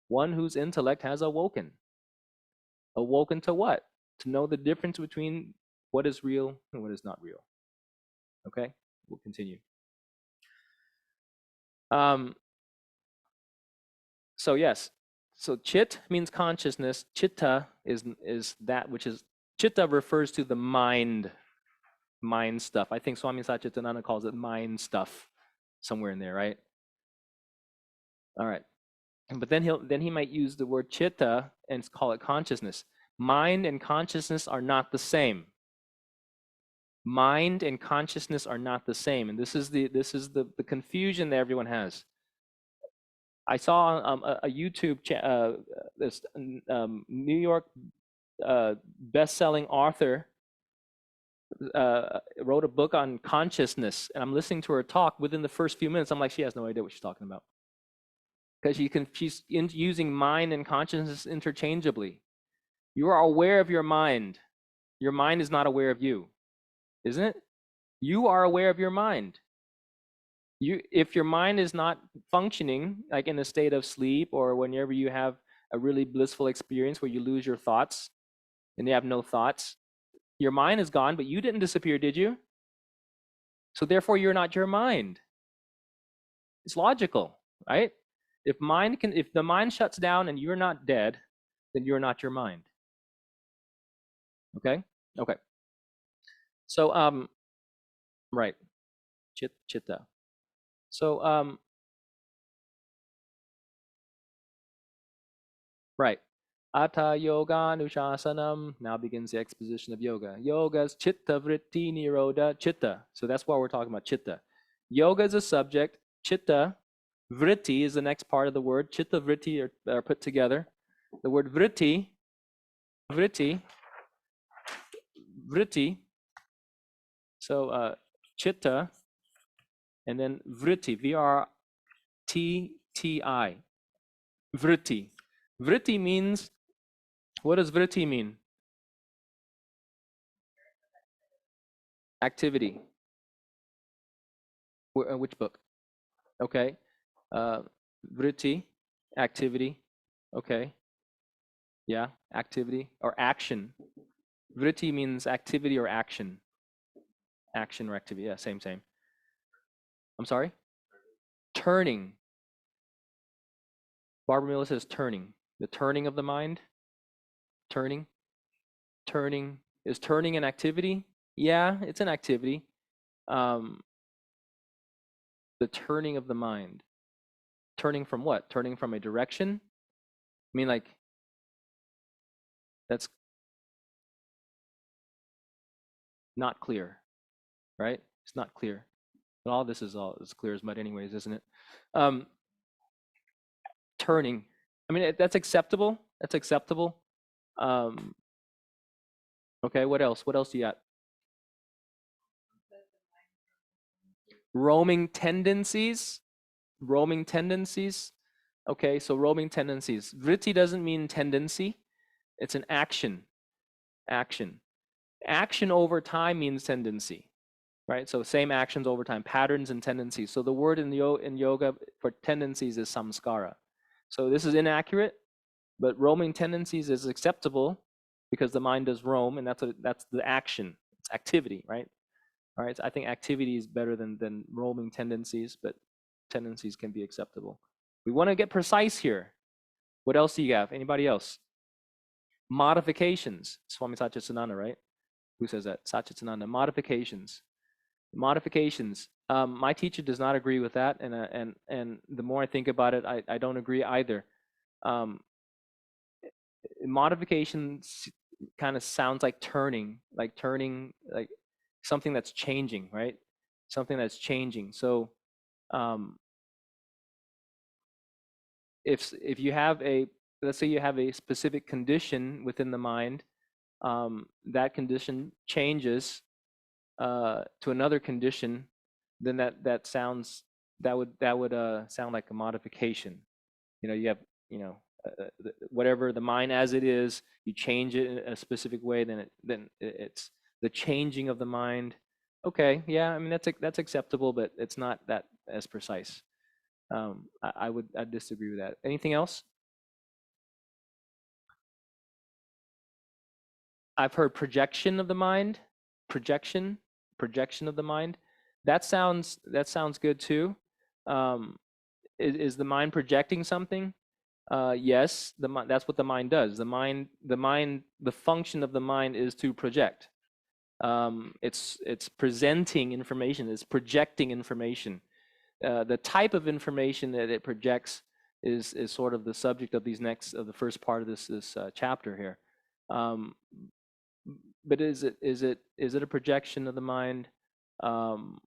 One whose intellect has awoken. Awoken to what? To know the difference between what is real and what is not real. Okay, we'll continue. So yes, so chit means consciousness. Chitta is that which is, chitta refers to the mind stuff. I think Swami Satchitananda calls it mind stuff somewhere in there, right? All right. But then he might use the word chitta and call it consciousness. Mind and consciousness are not the same. Mind and consciousness are not the same, and this is the confusion that everyone has. I saw a YouTube this New York best-selling author wrote a book on consciousness, and I'm listening to her talk. Within the first few minutes, I'm like, she has no idea what she's talking about, because she's using mind and consciousness interchangeably. You are aware of your mind. Your mind is not aware of you, isn't it? You are aware of your mind. If your mind is not functioning, like in a state of sleep or whenever you have a really blissful experience where you lose your thoughts and you have no thoughts, your mind is gone, but you didn't disappear, did you? So therefore, you're not your mind. It's logical, right? If the mind shuts down and you're not dead, then you're not your mind. Okay? Okay. So right. Chitta. So right. Atha yoga nushasanam. Now begins the exposition of yoga. Yoga's chitta vritti nirodha chitta. So that's why we're talking about chitta. Yoga is a subject. Chitta vritti is the next part of the word. Chitta vritti are put together. The word vritti. So chitta and then vritti. V-R-T-T-I. Vritti. Vritti means, what does vritti mean? Activity. Which book? Okay. Vritti, activity. Okay. Yeah, activity or action. Vritti means activity or action. Action or activity. Yeah, same. I'm sorry? Turning. Barbara Miller says turning. The turning of the mind. Turning. Is turning an activity? Yeah, it's an activity. The turning of the mind. Turning from what? Turning from a direction? I mean, like, that's not clear, right? It's not clear. But all this is all as clear as mud anyways, isn't it? Turning. I mean, that's acceptable. That's acceptable. Okay, what else? What else do you got? Roaming tendencies. Roaming tendencies. Okay, so roaming tendencies. Vritti doesn't mean tendency. It's an action. Action. Action over time means tendency, right? So same actions over time, patterns and tendencies. So the word in yoga for tendencies is samskara. So this is inaccurate, but roaming tendencies is acceptable because the mind does roam, and that's the action. It's activity, right? All right. So I think activity is better than roaming tendencies, but tendencies can be acceptable. We want to get precise here. What else do you have? Anybody else? Modifications. Swami Satchitananda, right? Who says that? Satchitananda. Modifications. Modifications. My teacher does not agree with that, and the more I think about it, I don't agree either. Modifications kind of sounds like turning, like something that's changing, right? Something that's changing. So if you have let's say you have a specific condition within the mind, that condition changes to another condition, then that would sound like a modification. You have whatever the mind as it is, you change it in a specific way, then it's the changing of the mind. Okay, yeah, I mean that's acceptable, but it's not that as precise. I'd disagree with that. Anything else? I've heard projection of the mind, projection, projection of the mind. That sounds good too. Um, is the mind projecting something? Yes, that's what the mind does. The function of the mind is to project. It's presenting information. It's projecting information. The type of information that it projects is sort of the subject of the first part of this chapter here. Um, but is it a projection of the mind? Um,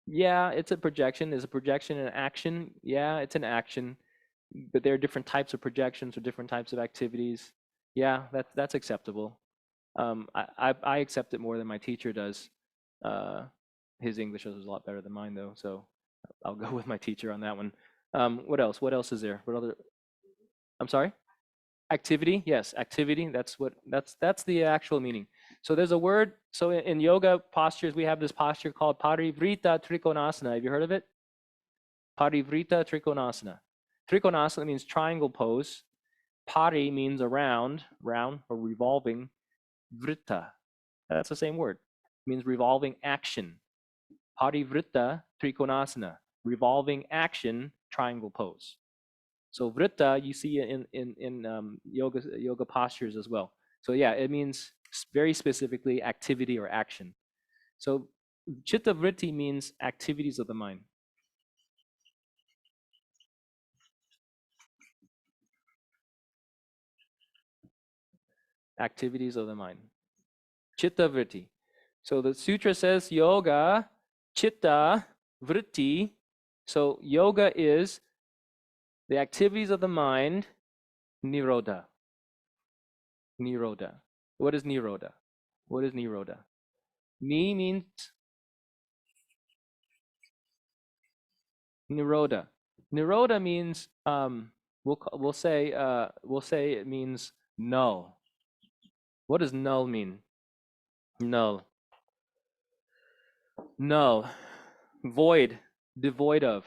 yeah, it's a projection. Is a projection an action? Yeah, it's an action. But there are different types of projections or different types of activities. Yeah, that's acceptable. I accept it more than my teacher does. Uh, his English is a lot better than mine, though, so I'll go with my teacher on that one. What else? What else is there? What other? I'm sorry? Activity? Yes, activity. That's the actual meaning. So there's a word. So in yoga postures, we have this posture called Parivrita Trikonasana. Have you heard of it? Parivrita Trikonasana. Trikonasana means triangle pose. Pari means around, round or revolving. Vritta. That's the same word. It means revolving action. Parivritta Trikonasana. Revolving action, triangle pose. So vritta you see in yoga postures as well. So yeah, it means very specifically activity or action. So chitta vritti means activities of the mind. Activities of the mind. Chitta vritti. So the sutra says yoga, chitta, vritti. So yoga is the activities of the mind, nirodha. Nirodha. What is nirodha? What is nirodha? Ni means nirodha. Nirodha means we'll say it means null. What does null mean? Null. Null. Void. Devoid of.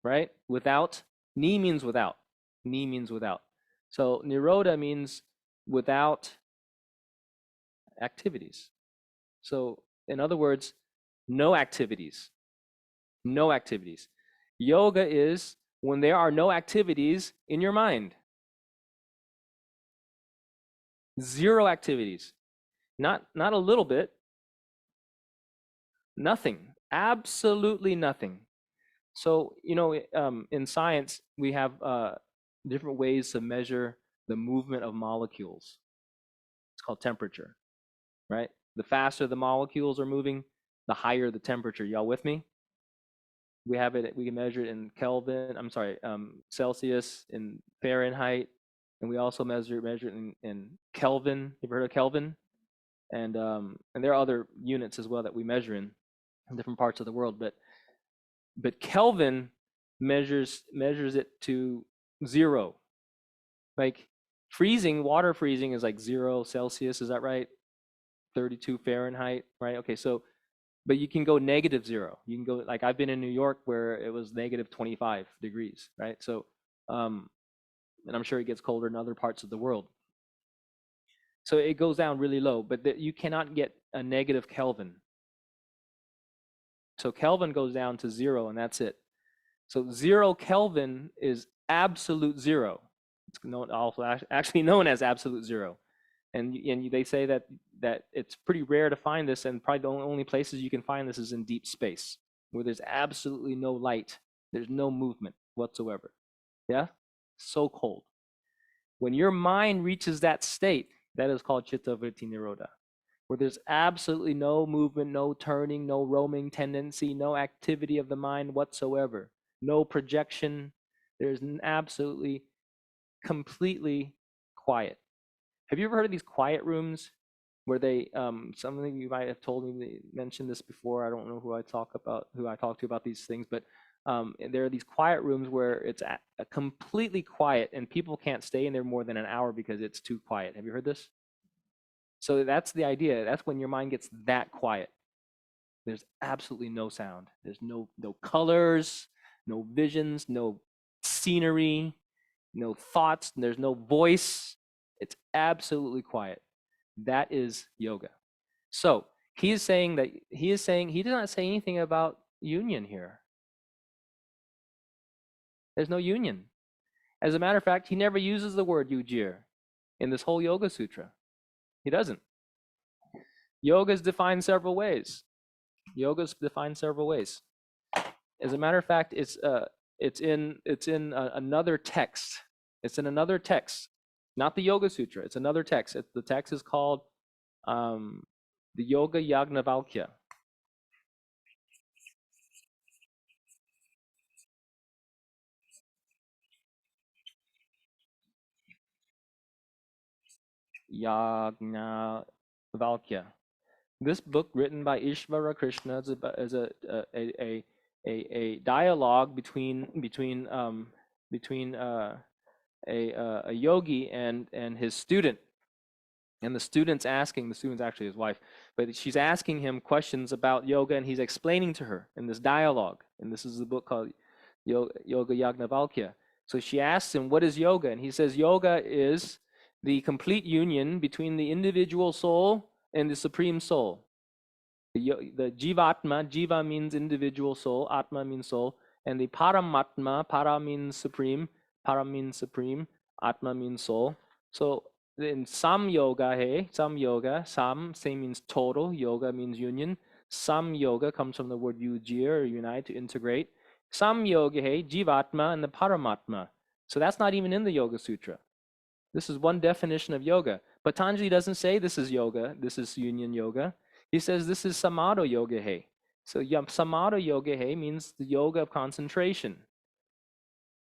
Right? Without. Ni means without. Ni means without. So nirodha means without activities. So in other words, no activities. No activities. Yoga is when there are no activities in your mind. Zero activities. Not a little bit. Nothing. Absolutely nothing. So, in science, we have different ways to measure the movement of molecules. It's called temperature, right? The faster the molecules are moving, the higher the temperature. Y'all with me? We can measure it in Kelvin, I'm sorry, Celsius, in Fahrenheit, and we also measure it in Kelvin. You ever heard of Kelvin? And there are other units as well that we measure in different parts of the world, but Kelvin measures it to zero. Like water freezing is like 0 Celsius, is that right? 32 Fahrenheit, right? Okay, so but you can go -0. You can go, like I've been in New York where it was -25 degrees, right? So and I'm sure it gets colder in other parts of the world. So it goes down really low, but you cannot get a negative Kelvin. So Kelvin goes down to 0 and that's it. So 0 Kelvin is absolute zero. It's also actually known as absolute zero. And they say that it's pretty rare to find this, and probably the only places you can find this is in deep space, where there's absolutely no light, there's no movement whatsoever. Yeah? So cold. When your mind reaches that state, that is called chitta vritti nirodha, where there's absolutely no movement, no turning, no roaming tendency, no activity of the mind whatsoever, no projection. There's absolutely, completely quiet. Have you ever heard of these quiet rooms where something you might have told me, they mentioned this before. I don't know who I talk to about these things, but there are these quiet rooms where it's completely quiet and people can't stay in there more than an hour because it's too quiet. Have you heard this? So that's the idea. That's when your mind gets that quiet. There's absolutely no sound. There's no colors, no visions, no scenery, no thoughts, there's no voice. It's absolutely quiet. That is yoga. So he is saying he did not say anything about union here. There's no union. As a matter of fact, he never uses the word yujir in this whole Yoga Sutra. He doesn't. Yoga is defined several ways. Yoga is defined several ways. As a matter of fact, it's in another text. It's in another text, not the Yoga Sutra. It's another text. The text is called the Yoga Yagnavalkya. Yagnavalkya. This book, written by Ishvara Krishna, is a dialogue between a yogi and his student. And the student's actually his wife, but she's asking him questions about yoga, and he's explaining to her in this dialogue. And this is the book called Yoga Yagnavalkya. So she asks him, what is yoga? And he says, yoga is the complete union between the individual soul and the supreme soul. The jivatma, jiva means individual soul, atma means soul, and the paramatma, para means supreme, atma means soul. So in sam yoga, sam, same means total, yoga means union. Sam yoga comes from the word yujir, or unite, to integrate. Sam yoga, jivatma and the paramatma. So that's not even in the Yoga Sutra. This is one definition of yoga. Patanjali doesn't say this is yoga, this is union yoga. He says this is samadho yoga. So samadho yoga means the yoga of concentration.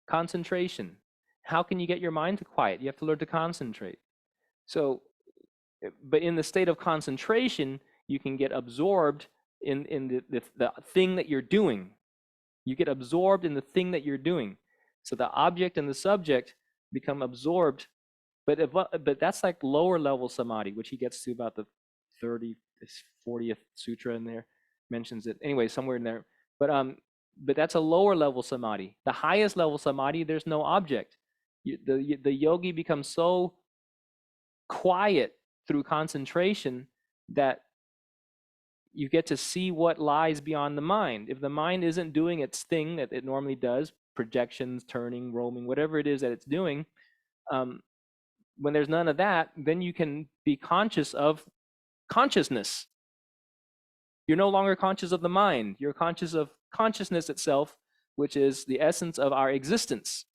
Concentration. How can you get your mind to quiet? You have to learn to concentrate. So, but in the state of concentration, you can get absorbed in the thing that you're doing. You get absorbed in the thing that you're doing. So the object and the subject become absorbed. But that's like lower level samadhi, which he gets to about the 40th sutra in there, mentions it. Anyway, somewhere in there. But that's a lower level samadhi. The highest level samadhi, there's no object. The yogi becomes so quiet through concentration that you get to see what lies beyond the mind. If the mind isn't doing its thing that it normally does, projections, turning, roaming, whatever it is that it's doing, when there's none of that, then you can be conscious of consciousness. You're no longer conscious of the mind. You're conscious of consciousness itself, which is the essence of our existence.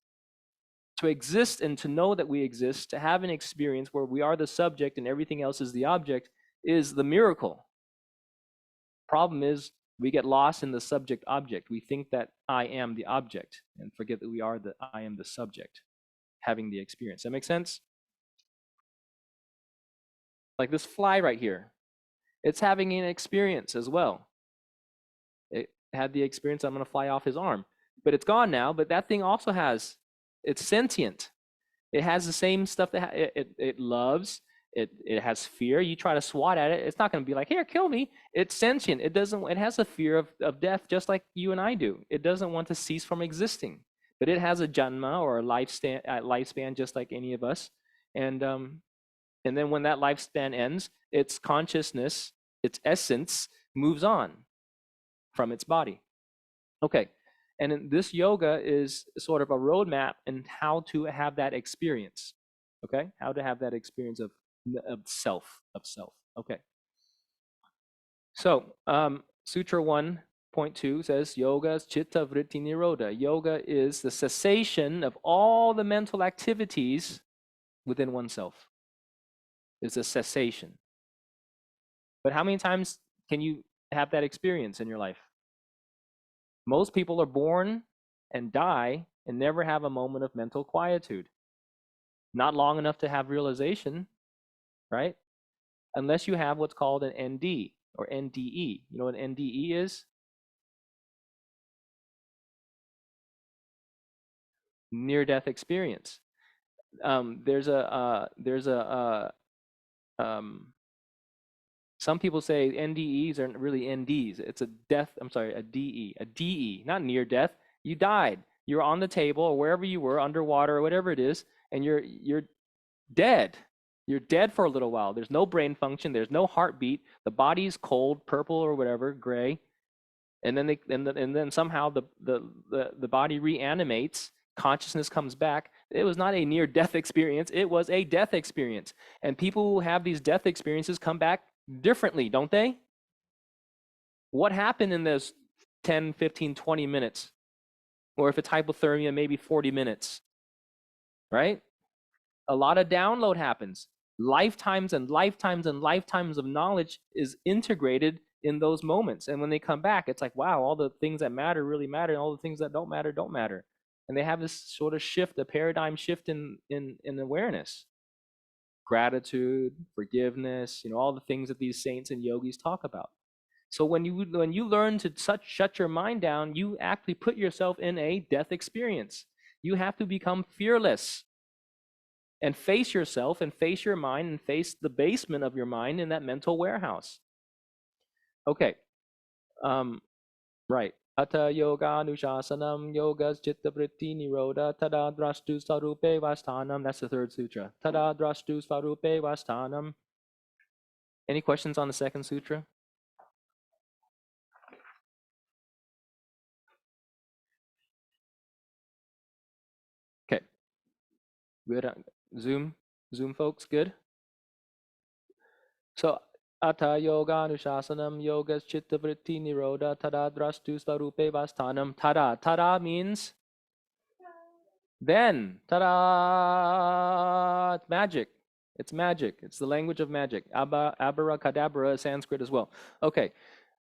To exist and to know that we exist, to have an experience where we are the subject and everything else is the object, is the miracle. Problem is, we get lost in the subject object. We think that I am the object and forget that I am the subject having the experience. That make sense? Like this fly right here, it's having an experience as well. It had the experience, I'm going to fly off his arm, but it's gone now. But that thing also it's sentient. It has the same stuff that it loves. It has fear. You try to swat at it, it's not going to be like, here, kill me. It's sentient. It has a fear of death, just like you and I do. It doesn't want to cease from existing, but it has a janma, or a lifespan just like any of us. And then when that lifespan ends, its consciousness, its essence, moves on from its body. Okay, and this yoga is sort of a roadmap in how to have that experience. Okay, how to have that experience of self. Okay. So Sutra 1.2 says, Yoga chitta vritti nirodha. Yoga is the cessation of all the mental activities within oneself. It's a cessation. But how many times can you have that experience in your life? Most people are born and die and never have a moment of mental quietude. Not long enough to have realization, right? Unless you have what's called an ND or NDE. You know what an NDE is? Near-death experience. There's a Some people say NDEs are really NDs. It's a death, I'm sorry, a DE, not near death. You died. You're on the table or wherever you were, underwater or whatever it is, and you're dead. You're dead for a little while. There's no brain function, there's no heartbeat. The body's cold, purple or whatever, gray. And then somehow the body reanimates, consciousness comes back. It was not a near death experience, it was a death experience. And people who have these death experiences come back differently, don't they? What happened in those 10, 15, 20 minutes? Or if it's hypothermia, maybe 40 minutes, right? A lot of download happens. Lifetimes and lifetimes and lifetimes of knowledge is integrated in those moments. And when they come back, it's like, wow, all the things that matter really matter, and all the things that don't matter don't matter. And they have this sort of shift, a paradigm shift in awareness. Gratitude, forgiveness, all the things that these saints and yogis talk about. So when you learn to shut your mind down, you actually put yourself in a death experience. You have to become fearless and face yourself and face your mind and face the basement of your mind in that mental warehouse. Okay. Right. Atha yoga nushasanam yogas chitta vritti nirodha tada drashtu sarupe vasthanam. That's the third sutra. Tada drashtu sarupe vasthanam. Any questions on the second sutra? Okay. Good. Zoom folks, good? So Atha yoga nushasanam yogas chitta vritti nirodha tada drashtu sarupe vasthanam. Tada means then. Ta-da! It's magic. It's magic. It's the language of magic. Abracadabra is Sanskrit as well. Okay.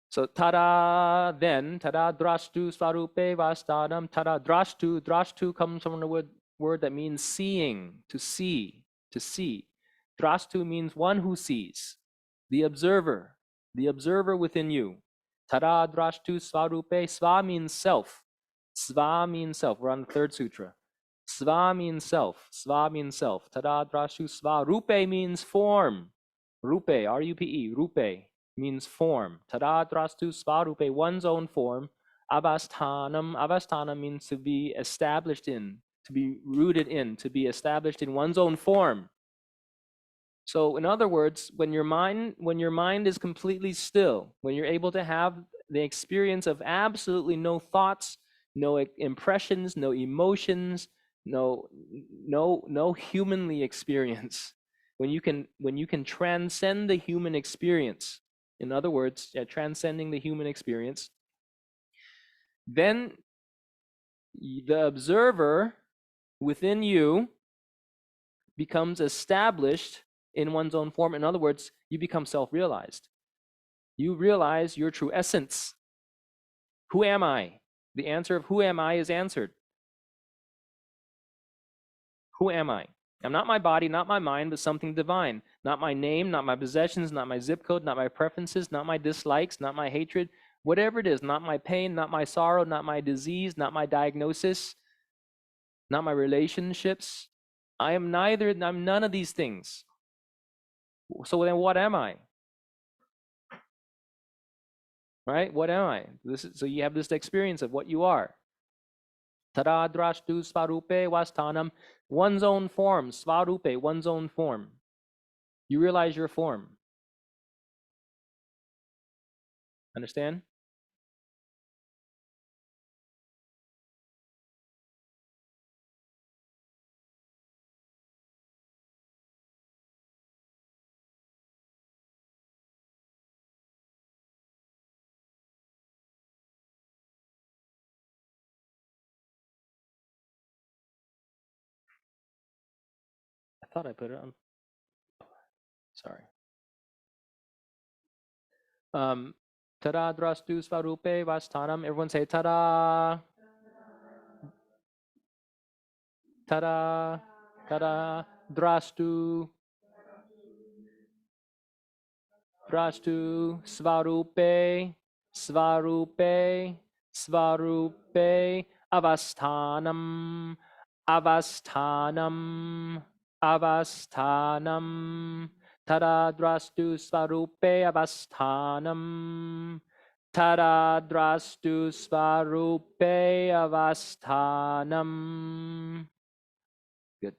So tada, then, tada drashtu svarupe vastadam. Tada drashtu comes from the word that means seeing, to see, to see. Drashtu means one who sees, the observer within you. Tada drashtu svarupe. Sva means self. Sva means self. We're on the third sutra. Sva means self. Sva means self. Tada drashtu sva. Rupe means form. Rupe, R-U-P-E, rupe means form. Tada drashtu sva rupe, one's own form. Avasthanam means to be established in, to be rooted in, to be established in one's own form. So in other words, when your mind is completely still, when you're able to have the experience of absolutely no thoughts, no impressions, no emotions, no humanly experience, when you can transcend the human experience, in other words, transcending the human experience, then the observer within you becomes established in one's own form. In other words, you become self-realized. You realize your true essence. Who am I? The answer of who am I is answered. Who am I? I'm not my body, not my mind, but something divine. Not my name, not my possessions, not my zip code, not my preferences, not my dislikes, not my hatred, whatever it is, not my pain, not my sorrow, not my disease, not my diagnosis, not my relationships. I'm none of these things. So then what am I? Right? What am I? So you have this experience of what you are. Tada drashtu svarupe vasthanam. One's own form. Svarupe, one's own form. You realize your form. Understand? I thought I put it on. Sorry. Tada drashtu svarupe vasthanam. Everyone say tada. Tada. Tada. Drashtu. Drashtu svarupe. Svarupe. Svarupe. Avasthanam. Avasthanam. Avasthanam. Tadadrastu svarupe avasthanam. Tadadrastu svarupe avasthanam. Good.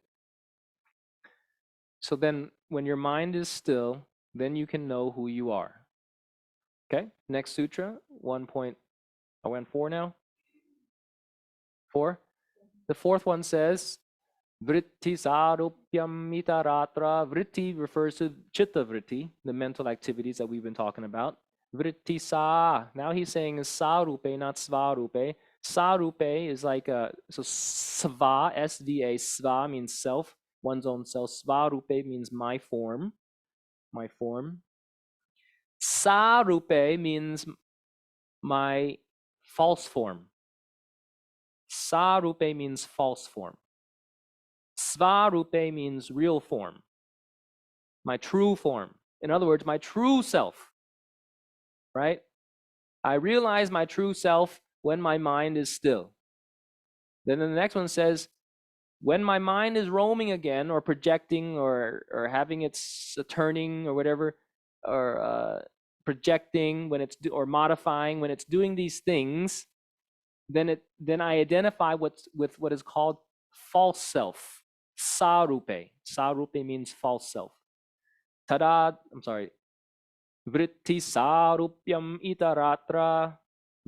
So then when your mind is still, then you can know who you are. Okay, next sutra, 1.4 now. 4. The fourth one says, Vritti sarupyam itaratra. Vritti refers to chitta vritti, the mental activities that we've been talking about. Vritti sa. Now he's saying sarupe, not svarupe. Sarupe is like so sva, S-V-A, sva means self, one's own self. Svarupe means my form, my form. Sarupe means my false form. Sarupe means false form. Svarupe means real form, my true form. In other words, my true self, right? I realize my true self when my mind is still. Then the next one says, when my mind is roaming again or projecting or having its turning or whatever, or projecting when it's or modifying when it's doing these things, then I identify with what is called false self. Sarupe. Sarupe means false self. Vritti sarupyam itaratra.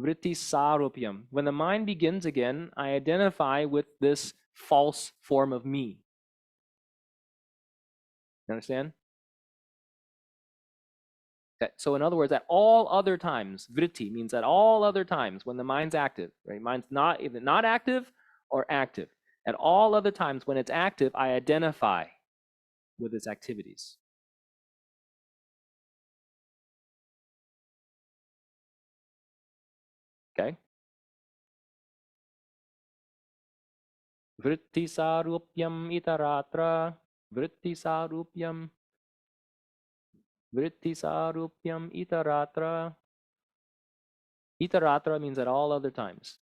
Vritti sarupyam. When the mind begins again, I identify with this false form of me. You understand? Okay. So in other words, at all other times, vritti means at all other times when the mind's active, right? Mind's not either not active or active. At all other times when it's active, I identify with its activities. Okay? Vritti sarupyam itaratra. Vritti sarupyam. Vritti sarupyam itaratra. Itaratra means at all other times.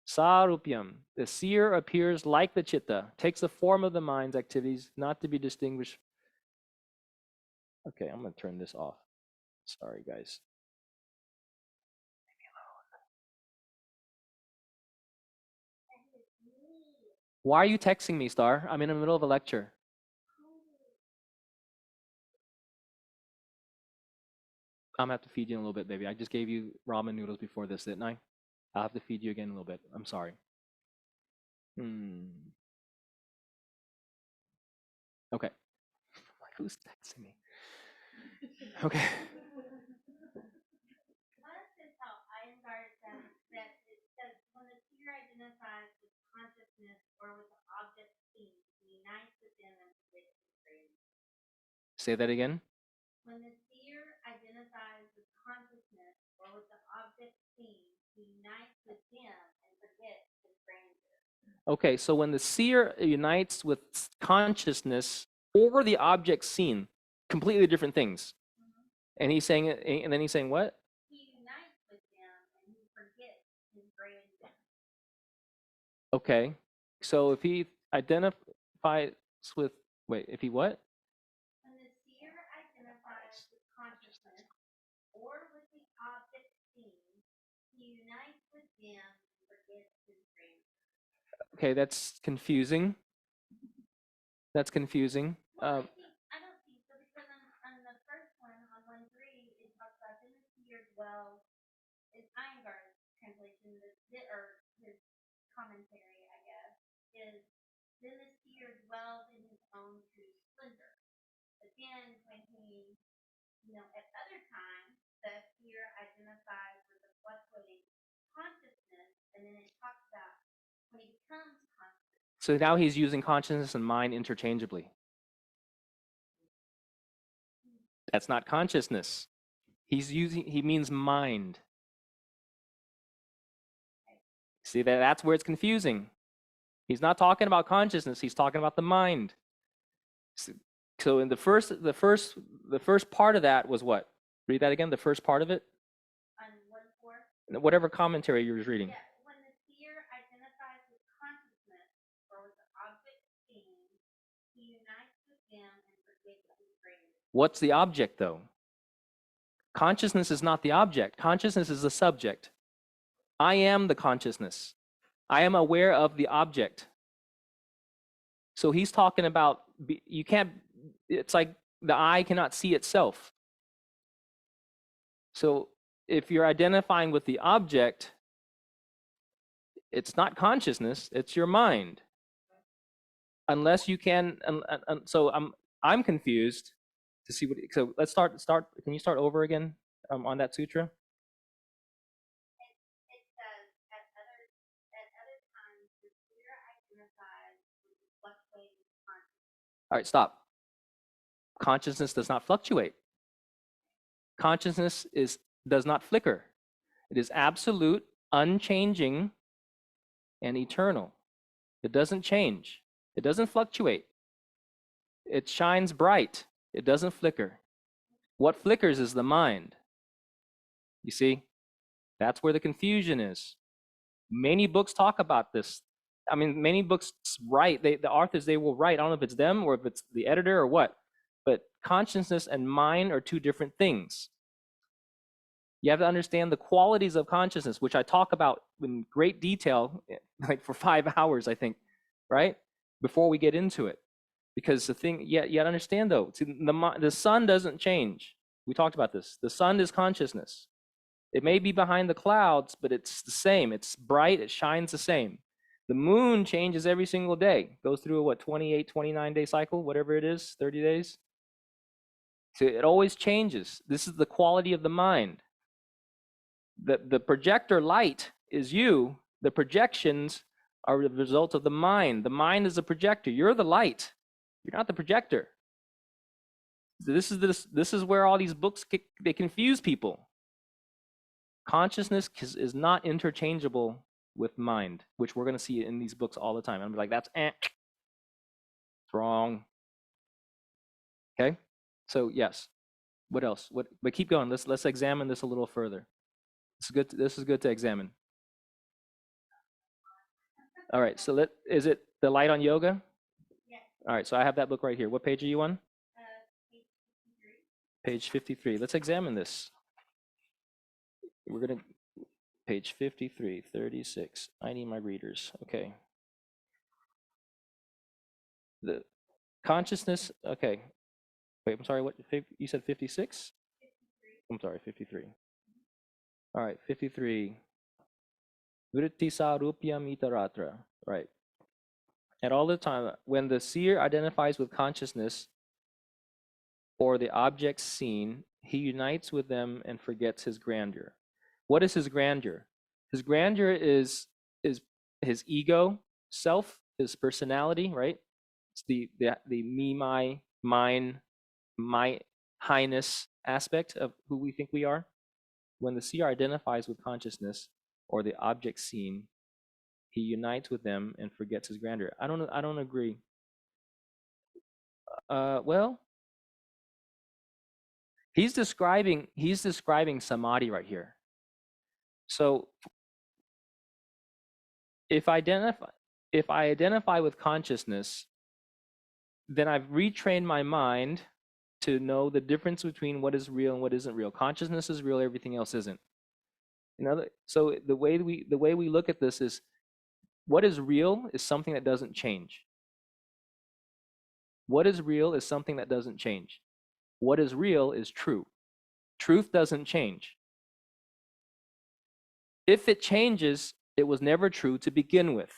Sarupyam, the seer appears like the chitta, takes the form of the mind's activities, not to be distinguished. Okay, I'm going to turn this off. Sorry, guys. Leave me alone. Why are you texting me, Star? I'm in the middle of a lecture. I'm going to have to feed you in a little bit, baby. I just gave you ramen noodles before this, didn't I? I'll have to feed you again in a little bit. I'm sorry. Okay. Who's texting me? Okay. This is how Iyengar says that it says when the seer identifies with consciousness or with the object seen, he unites with them and predicts his dreams. Say that again. When the seer identifies with consciousness or with the object seen, he unites with them and forgets his grandeur. Okay, so when the seer unites with consciousness or the object seen, completely different things. And he's saying, and then he's saying what? He unites with them and he forgets his grandeur. Okay, so if he identifies with, wait, if he what? When the seer identifies with consciousness or with the object seen, he unites with them and forgets his grandeur. Okay, that's confusing. That's confusing. Well, I don't think so, because on the first one, on 1.3, it talks about then the seer dwells, is Iyengar's translation, or his commentary, I guess, is then the seer dwells in his own true splendor. But then when he, at other times, the seer identifies with the fluctuating consciousness, and then it talks about when he becomes conscious. So now he's using consciousness and mind interchangeably. That's not consciousness. He means mind. See, that's where it's confusing. He's not talking about consciousness, he's talking about the mind. So in the first part of that was what? Read that again, the first part of it? On 1.4? Whatever commentary you were reading. Yeah, when the seer identifies with consciousness or with the object seen, he unites with them and forgets his grandeur. What's the object, though? Consciousness is not the object. Consciousness is the subject. I am the consciousness. I am aware of the object. So he's talking about, you can't, it's like the eye cannot see itself. So if you're identifying with the object, it's not consciousness, it's your mind. Unless you can, so I'm confused to see what, so let's start, can you start over again on that sutra? It says at other times the seer identifies with the fluctuating consciousness. All right, stop. Consciousness does not fluctuate. Consciousness does not flicker. It is absolute, unchanging, and eternal. It doesn't change. It doesn't fluctuate. It shines bright. It doesn't flicker. What flickers is the mind. You see? That's where the confusion is. Many books talk about this. I mean, many books write, the authors, they will write, I don't know if it's them or if it's the editor or what, but consciousness and mind are two different things. You have to understand the qualities of consciousness, which I talk about in great detail, like for 5 hours, I think, right? Before we get into it. Because the thing, you have to understand though, the sun doesn't change. We talked about this. The sun is consciousness. It may be behind the clouds, but it's the same. It's bright, it shines the same. The moon changes every single day, goes through a, what, 28, 29-day cycle, whatever it is, 30 days. So it always changes. This is the quality of the mind. The projector light is you. The projections are the result of the mind. The mind is the projector. You're the light. You're not the projector. This is where all these books, they confuse people. Consciousness is not interchangeable with mind, which we're going to see in these books all the time. I'm like, that's it's wrong. Okay, so yes. What else? But keep going. Let's examine this a little further. This is good to examine. All right. So is it the light on yoga? Yes. All right. So I have that book right here. What page are you on? Page 53. Page 53. Let's examine this. We're going to page 53, 36. I need my readers. Okay. The consciousness. Okay. Wait, I'm sorry. What you said? 56? 53. I'm sorry. 53. All right. 53. Vritti sarupyam itaratra. Right. At all the time, when the seer identifies with consciousness or the objects seen, he unites with them and forgets his grandeur. What is his grandeur? His grandeur is his ego, self, his personality, right? It's the me, my, mine, my highness aspect of who we think we are. When the seer identifies with consciousness or the object seen, he unites with them and forgets his grandeur. I don't agree. Well, he's describing samadhi right here. So if I identify with consciousness, then I've retrained my mind to know the difference between what is real and what isn't real. Consciousness is real, everything else isn't. So the way we look at this is, what is real is something that doesn't change. What is real is something that doesn't change. What is real is true. Truth doesn't change. If it changes, it was never true to begin with.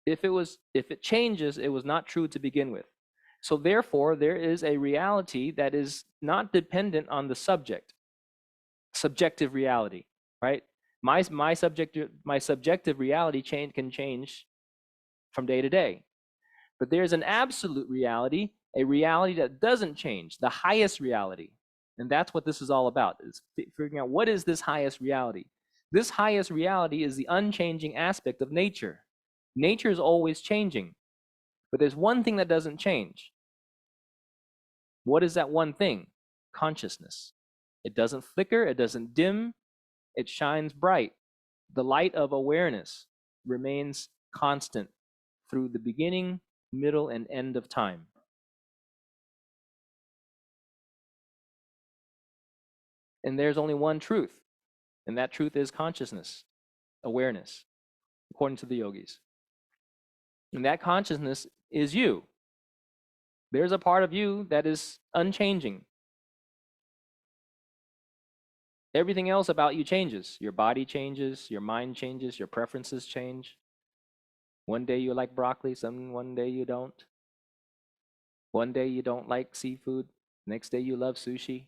If it changes, it was not true to begin with. So therefore, there is a reality that is not dependent on the subjective reality, right? My subjective reality can change from day to day. But there's an absolute reality, a reality that doesn't change, the highest reality. And that's what this is all about, is figuring out what is this highest reality. This highest reality is the unchanging aspect of nature. Nature is always changing, but there's one thing that doesn't change. What is that one thing? Consciousness. It doesn't flicker, it doesn't dim, it shines bright. The light of awareness remains constant through the beginning, middle, and end of time. And there's only one truth, and that truth is consciousness, awareness, according to the yogis. And that consciousness is you. There's a part of you that is unchanging. Everything else about you changes. Your body changes, your mind changes, your preferences change. One day you like broccoli, one day you don't. One day you don't like seafood, next day you love sushi.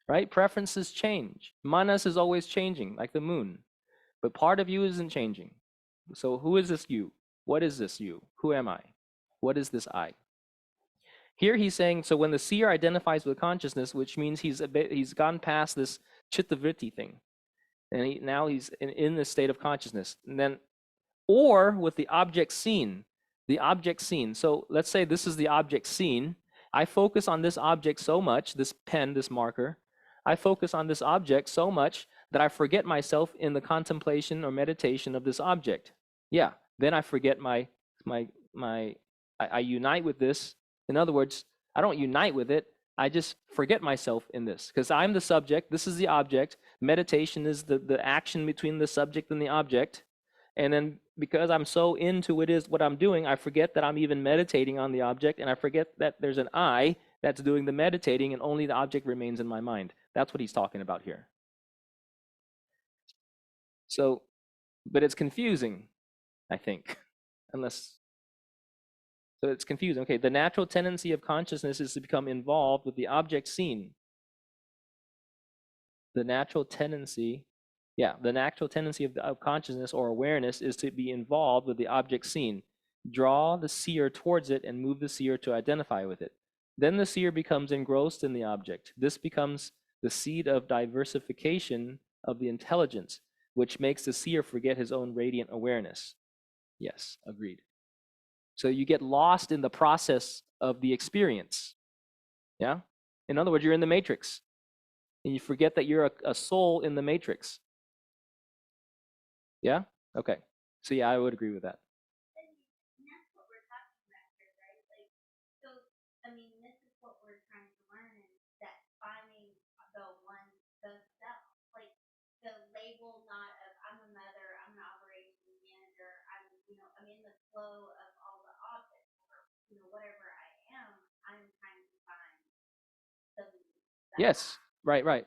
Right? Preferences change. Manas is always changing, like the moon. But part of you isn't changing. So who is this you? What is this you? Who am I? What is this I? Here he's saying, so when the seer identifies with consciousness, which means he's gone past this chittavritti thing, and now he's in this state of consciousness, and then, or with the object seen, So let's say this is the object seen. I focus on this object so much, this pen, this marker. I focus on this object so much that I forget myself in the contemplation or meditation of this object. Yeah, then I forget I unite with this. In other words, I don't unite with it. I just forget myself in this because I'm the subject. This is the object. Meditation is the action between the subject and the object. And then because I'm so into it is what I'm doing, I forget that I'm even meditating on the object, and I forget that there's an I that's doing the meditating, and only the object remains in my mind. That's what he's talking about here. So, but it's confusing, I think, so it's confusing. Okay, the natural tendency of consciousness is to become involved with the object seen. The natural tendency of consciousness or awareness is to be involved with the object seen. Draw the seer towards it and move the seer to identify with it. Then the seer becomes engrossed in the object. This becomes the seed of diversification of the intelligence, which makes the seer forget his own radiant awareness. Yes, agreed. So you get lost in the process of the experience. Yeah? In other words, you're in the matrix. And you forget that you're a soul in the matrix. Yeah? Okay. So yeah, I would agree with that. And that's what we're talking about here, right? Like, so, I mean, this is what we're trying to learn is that finding the self, like the label not of I'm a mother, I'm an operations manager, I'm in the flow of all the objects, or, whatever I am, I'm trying to find the Yes. Right.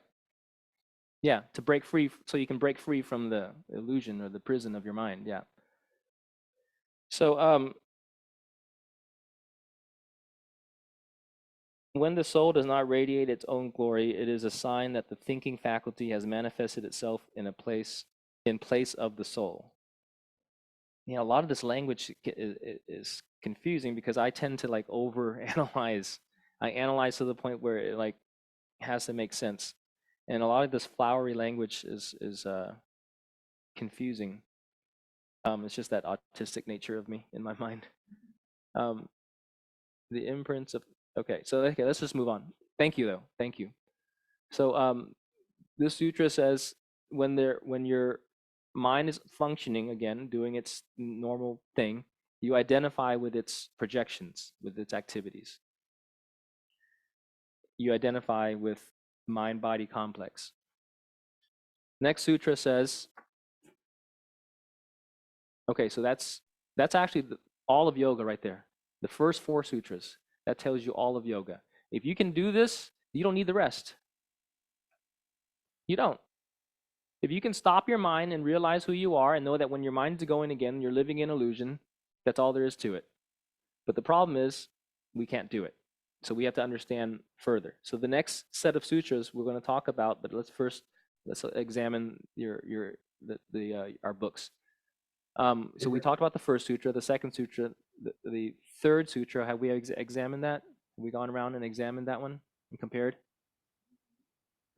Yeah, to break free, so you can break free from the illusion or the prison of your mind. Yeah. So when the soul does not radiate its own glory, it is a sign that the thinking faculty has manifested itself in place of the soul. A lot of this language is confusing because I tend to like overanalyze. I analyze to the point where it like has to make sense, and a lot of this flowery language is confusing. It's just that autistic nature of me in my mind. The imprints of okay, let's just move on. Thank you though. Thank you. So this sutra says when your mind is functioning again, doing its normal thing, you identify with its projections, with its activities. You identify with mind-body complex. Next sutra says, okay, so that's actually all of yoga right there. The first 4 sutras, that tells you all of yoga. If you can do this, you don't need the rest. You don't. If you can stop your mind and realize who you are and know that when your mind is going again, you're living in illusion, that's all there is to it. But the problem is we can't do it. So we have to understand further. So the next set of sutras we're going to talk about, but let's examine our books. So we talked about the first sutra, the second sutra, the third sutra. Have we examined that? Have we gone around and examined that one and compared?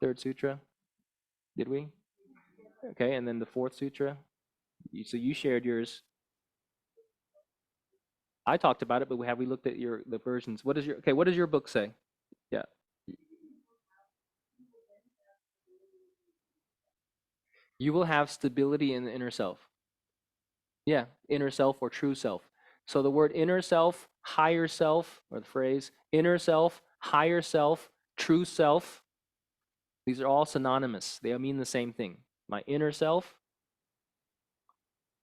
Third sutra, did we? Okay, and then the fourth sutra. So you shared yours. I talked about it, but have we looked at the versions? What does your book say? Yeah. You will have stability in the inner self. Yeah, inner self or true self. So the word inner self, higher self, or the phrase inner self, higher self, true self, these are all synonymous. They mean the same thing. My inner self,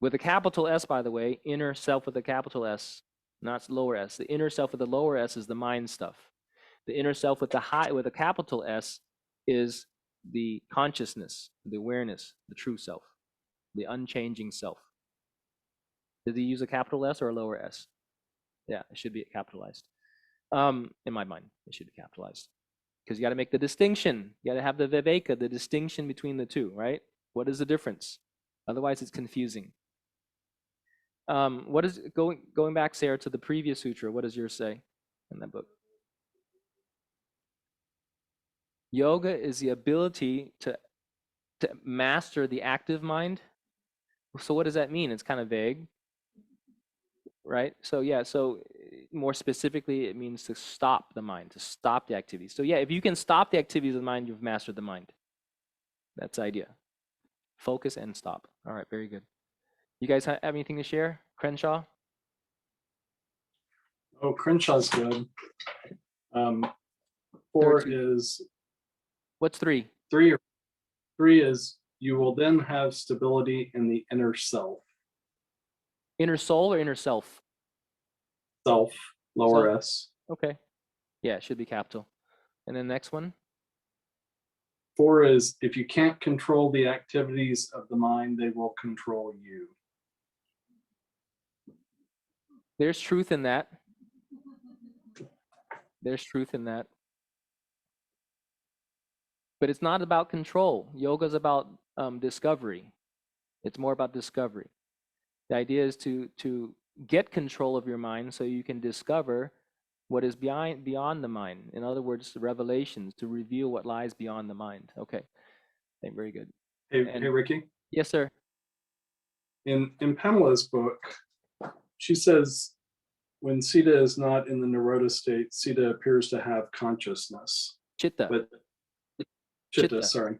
with a capital S, by the way, inner self with a capital S, not lower s. The inner self with the lower s is the mind stuff. The inner self with a capital S is the consciousness, the awareness, the true self, the unchanging self. Did he use a capital S or a lower S? Yeah, it should be capitalized. In my mind, it should be capitalized. Because you got to make the distinction. You got to have the viveka, the distinction between the two, right? What is the difference? Otherwise, it's confusing. What is going back, Sarah, to the previous sutra? What does yours say in that book? Yoga is the ability to master the active mind. So what does that mean? It's kind of vague, right? So yeah, so more specifically, it means to stop the mind, to stop the activities. So yeah, if you can stop the activities of the mind, you've mastered the mind. That's the idea. Focus and stop. All right, very good. You guys have anything to share? Crenshaw? Oh, Crenshaw's good. 4 13. is What's 3? 3. 3 is you will then have stability in the inner self. Inner soul or inner self? Self, lower Self? S. Okay. Yeah, it should be capital. And then next one? 4 is if you can't control the activities of the mind, they will control you. There's truth in that. There's truth in that. But it's not about control. Yoga is about discovery. It's more about discovery. The idea is to get control of your mind so you can discover what is beyond the mind. In other words, revelations, to reveal what lies beyond the mind. Okay, very good. Hey, And- hey, Ricky. Yes, sir. In Pamela's book, she says when Sita is not in the Nirodha state, Sita appears to have consciousness. Chitta. But Chitta. Chitta, sorry.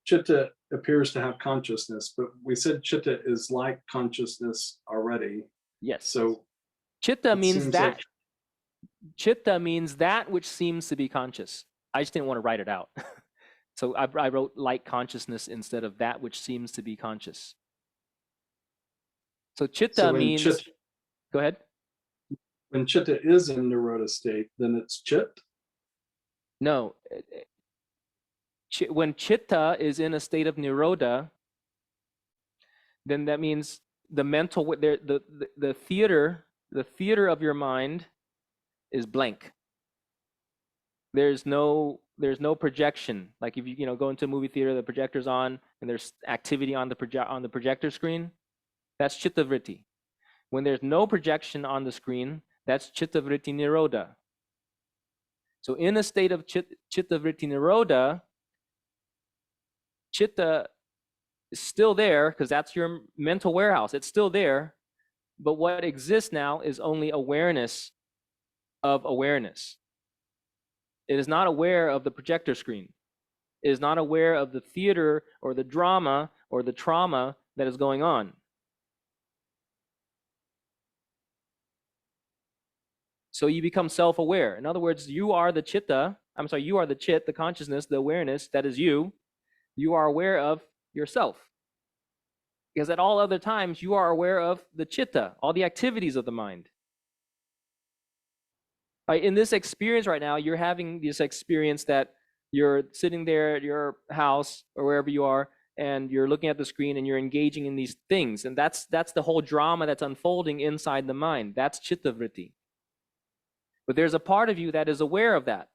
Chitta appears to have consciousness, but we said Chitta is like consciousness already. Yes. So Chitta it means seems that. like- Chitta means that which seems to be conscious. I just didn't want to write it out. So I wrote like consciousness instead of that which seems to be conscious. So chitta so when means, Chitta, go ahead. when Chitta is in Nirodha state, then it's Chit. No. When chitta is in a state of nirodha, then that means the mental, the theater of your mind is blank. There's no projection. Like if you go into a movie theater, the projector's on and there's activity on the projector screen, that's chitta vritti. When there's no projection on the screen, that's chitta vritti nirodha. So in a state of chitta vritti nirodha, chitta is still there because that's your mental warehouse. It's still there, but what exists now is only awareness of awareness. It is not aware of the projector screen. It is not aware of the theater or the drama or the trauma that is going on. So you become self-aware. In other words, you are the chitta. I'm sorry, you are the chit, the consciousness, the awareness that is you. You are aware of yourself. Because at all other times, you are aware of the chitta, all the activities of the mind. In this experience right now, you're having this experience that you're sitting there at your house or wherever you are, and you're looking at the screen and you're engaging in these things. And that's the whole drama that's unfolding inside the mind. That's chitta vritti. But there's a part of you that is aware of that.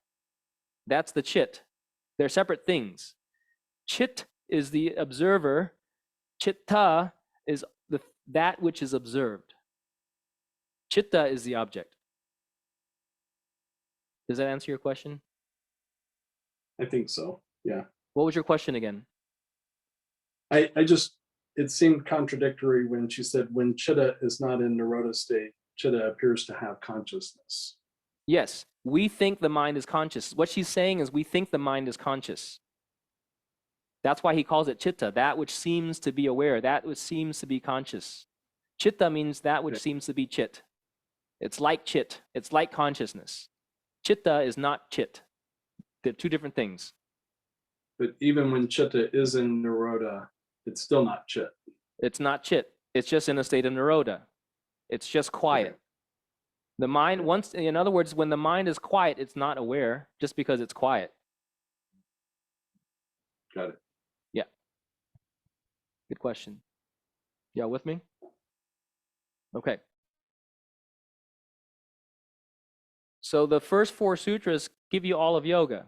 That's the chit. They're separate things. Chit is the observer. Chitta is that which is observed. Chitta is the object. Does that answer your question? I think so. Yeah. What was your question again? I just, it seemed contradictory when she said when Chitta is not in Nirodha state, Chitta appears to have consciousness. Yes, we think the mind is conscious. What she's saying is we think the mind is conscious. That's why he calls it chitta, that which seems to be aware, that which seems to be conscious. Chitta means that which Okay. seems to be chit. It's like chit. It's like consciousness. Chitta is not chit. They're two different things. But even when chitta is in Nirodha, it's still not chit. It's not chit. It's just in a state of Nirodha. It's just quiet. Okay. The mind, once, in other words, when the mind is quiet, it's not aware just because it's quiet. Got it. Yeah. Good question. Y'all with me? Okay. So the first 4 sutras give you all of yoga.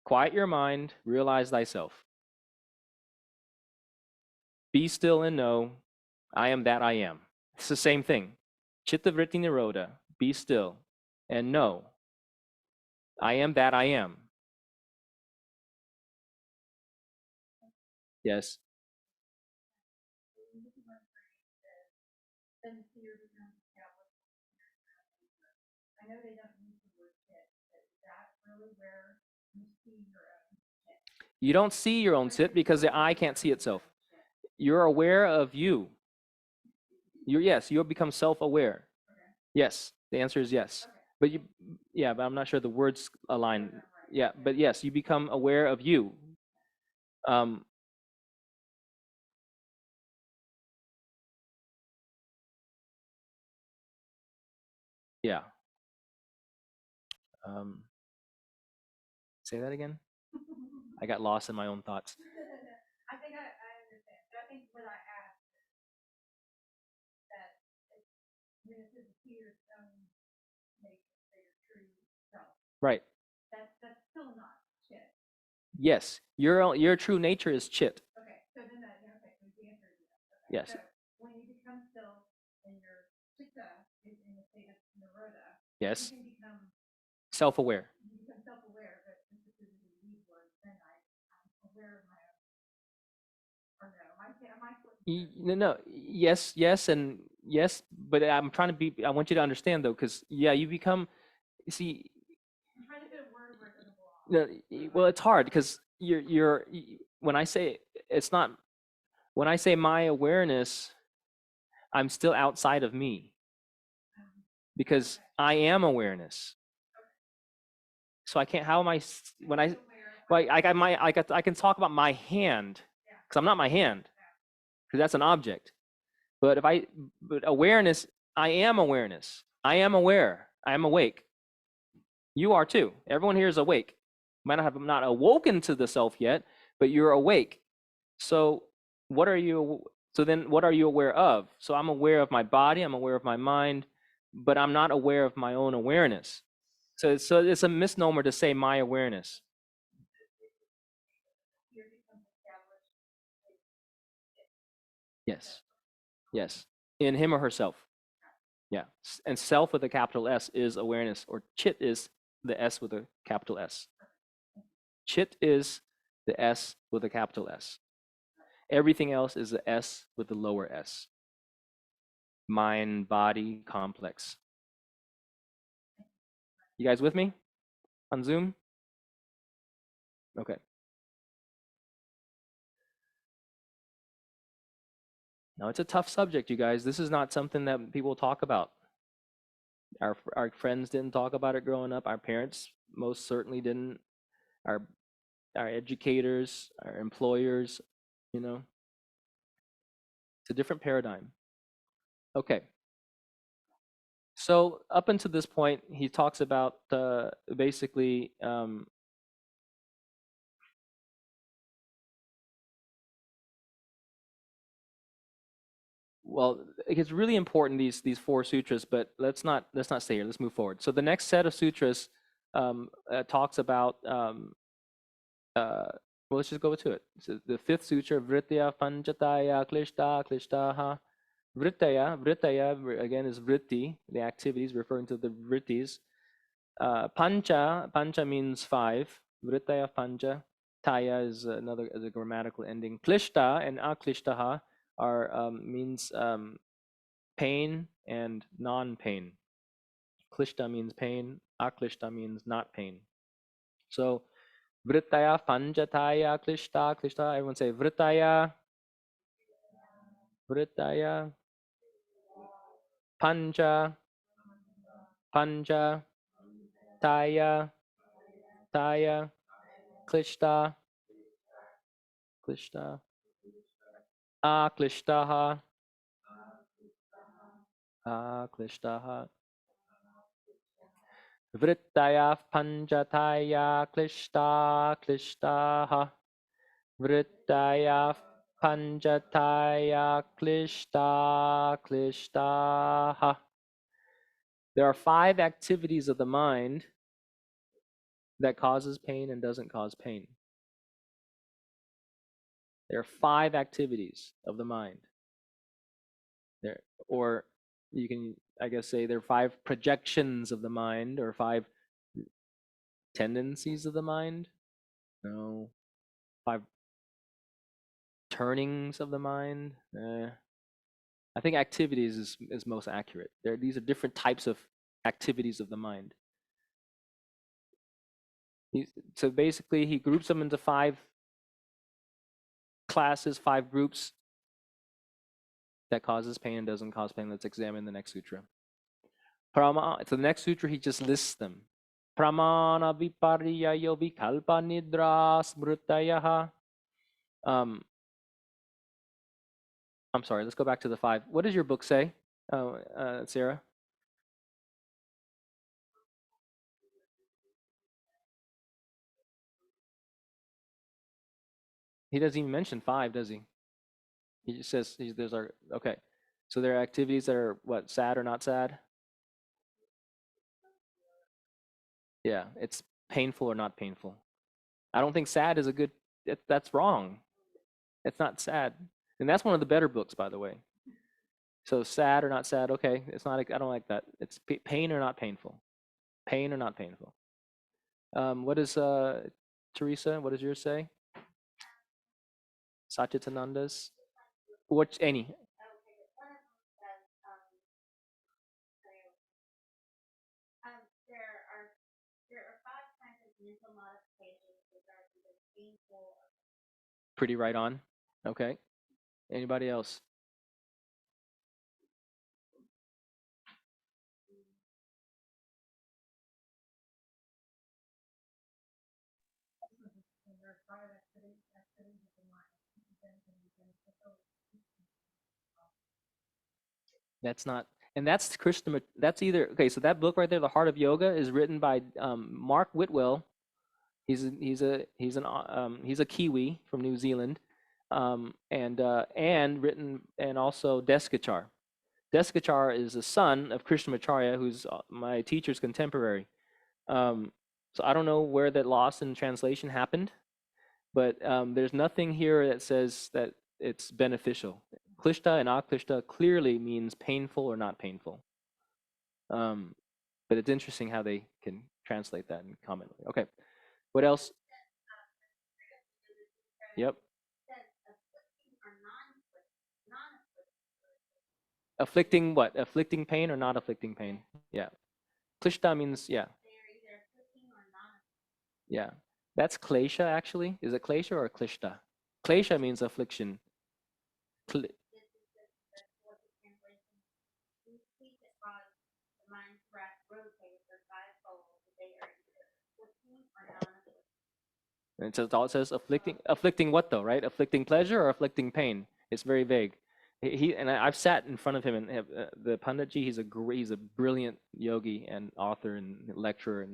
Quiet your mind, realize thyself. Be still and know, I am that I am. It's the same thing. Chitta vritti nirodha, be still and know, I am that I am. Yes. I know they don't use the word chit, but is that really where you see your own chit? You don't see your own sit because the eye can't see itself. You're aware of you. Yes, you'll become self-aware. Yes, the answer is yes. But but I'm not sure the words align. Yeah, but yes, you become aware of you. Yeah. Say that again? I got lost in my own thoughts. I think I understand. So I think what I asked is that when it says see your own nature, say your true self, Right. that's still not chit. Yes, your true nature is chit. Okay, so then that, okay, so the answer is yes. Okay. Yes. So when you become still and your chitta is in the state of nirodha, Yes. you can become Self-aware. You become self-aware, but since this is a lead word, then I'm aware of my own. Or no, am I No, yes, and yes, but I'm trying to be. I want you to understand though, because yeah, you become. See, I'm trying to fit a word where it doesn't belong. no, well, it's hard because when I say it's not. When I say my awareness, I'm still outside of me because I am awareness. So I can't. How am I? When I, like, I can talk about my hand because I'm not my hand because that's an object. But but awareness, I am awareness. I am aware. I am awake. You are too. Everyone here is awake. Might not have not awoken to the self yet, but you're awake. So what are you? So then, what are you aware of? So I'm aware of my body. I'm aware of my mind, but I'm not aware of my own awareness. So it's a misnomer to say my awareness. Yes. Yes. In him or herself. Yeah. And self with a capital S is awareness, or chit is the S with a capital S. Chit is the S with a capital S. Everything else is the S with the lower S. Mind, body, complex. You guys with me on Zoom? Okay. Now it's a tough subject, you guys. This is not something that people talk about. Our friends didn't talk about it growing up. Our parents most certainly didn't. Our educators, our employers, you know. It's a different paradigm. Okay. So up until this point, he talks about basically well, it's really important these 4 sutras, but let's not stay here. Let's move forward. So the next set of sutras talks about well, let's just go to it. So the 5th sutra, Vritya Panchataya Klishta Klishtaha. Vritaya again is vritti, the activities referring to the vrittis. Pancha means 5. Vritaya pancha. Taya is a grammatical ending. Klishta and aklishtaha are means pain and non-pain. Klishta means pain. Aklishta means not pain. So Vritaya Panchataya Klishta Klishta. Everyone say Vritaya. Vritaya Panja, Panja, Taya, Taya, Klishta, Klishta, Aklishtaha, Aklishtaha, Vrittaya Panjataya Klishta, Klishtaha, Vrittaya Panjataya Klishta, Klishtaha. There are 5 activities of the mind that causes pain and doesn't cause pain. There are 5 activities of the mind. There, or you can, I guess, say there are 5 projections of the mind, or 5 tendencies of the mind. No, 5 turnings of the mind. I think activities is most accurate. These are different types of activities of the mind. So basically, he groups them into 5 classes, 5 groups that causes pain and doesn't cause pain. Let's examine the next sutra. So the next sutra, he just lists them. Pramana viparyayo vikalpa nidra smrutayaha. I'm sorry, let's go back to the 5. What does your book say, Sarah? He doesn't even mention 5, does he? He just says there's our, okay. So there are activities that are what, sad or not sad? Yeah, it's painful or not painful. I don't think sad is a good, that's wrong. It's not sad. And that's one of the better books, by the way. So sad or not sad, okay, it's not, I don't like that. It's pain or not painful. Pain or not painful. What does Teresa, what does yours say? Satchitananda's? What, any? There are 5 kinds of mental modifications which are either painful or Pretty right on. Okay. Anybody else? That's not, and that's Krishna. That's either okay. So that book right there, The Heart of Yoga, is written by Mark Whitwell. He's a Kiwi from New Zealand, and written, and also Deskachar. Deskachar is the son of Krishnamacharya, who's my teacher's contemporary. So I don't know where that loss in translation happened, but there's nothing here that says that it's beneficial. Klishta and aklishta clearly means painful or not painful. But it's interesting how they can translate that and comment. Okay, what else? Yep. Afflicting what? Afflicting pain or not afflicting pain? Yeah. Klishta means, yeah. Yeah. That's klesha actually. Is it klesha or klishta? Klesha means affliction. And so it says afflicting what though, right? Afflicting pleasure or afflicting pain? It's very vague. I've sat in front of him and have, the Panditji. He's a brilliant yogi and author and lecturer,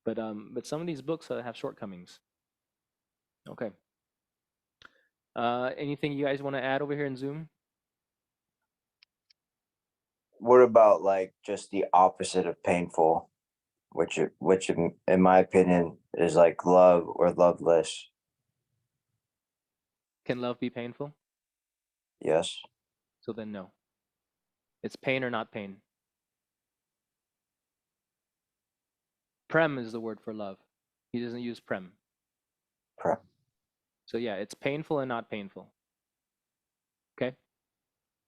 but some of these books have shortcomings. Okay. Anything you guys want to add over here in Zoom? What about like just the opposite of painful, which in my opinion is like love or loveless? Can love be painful? Yes. So then no. It's pain or not pain. Prem is the word for love. He doesn't use prem. Prem. So yeah, it's painful and not painful. Okay?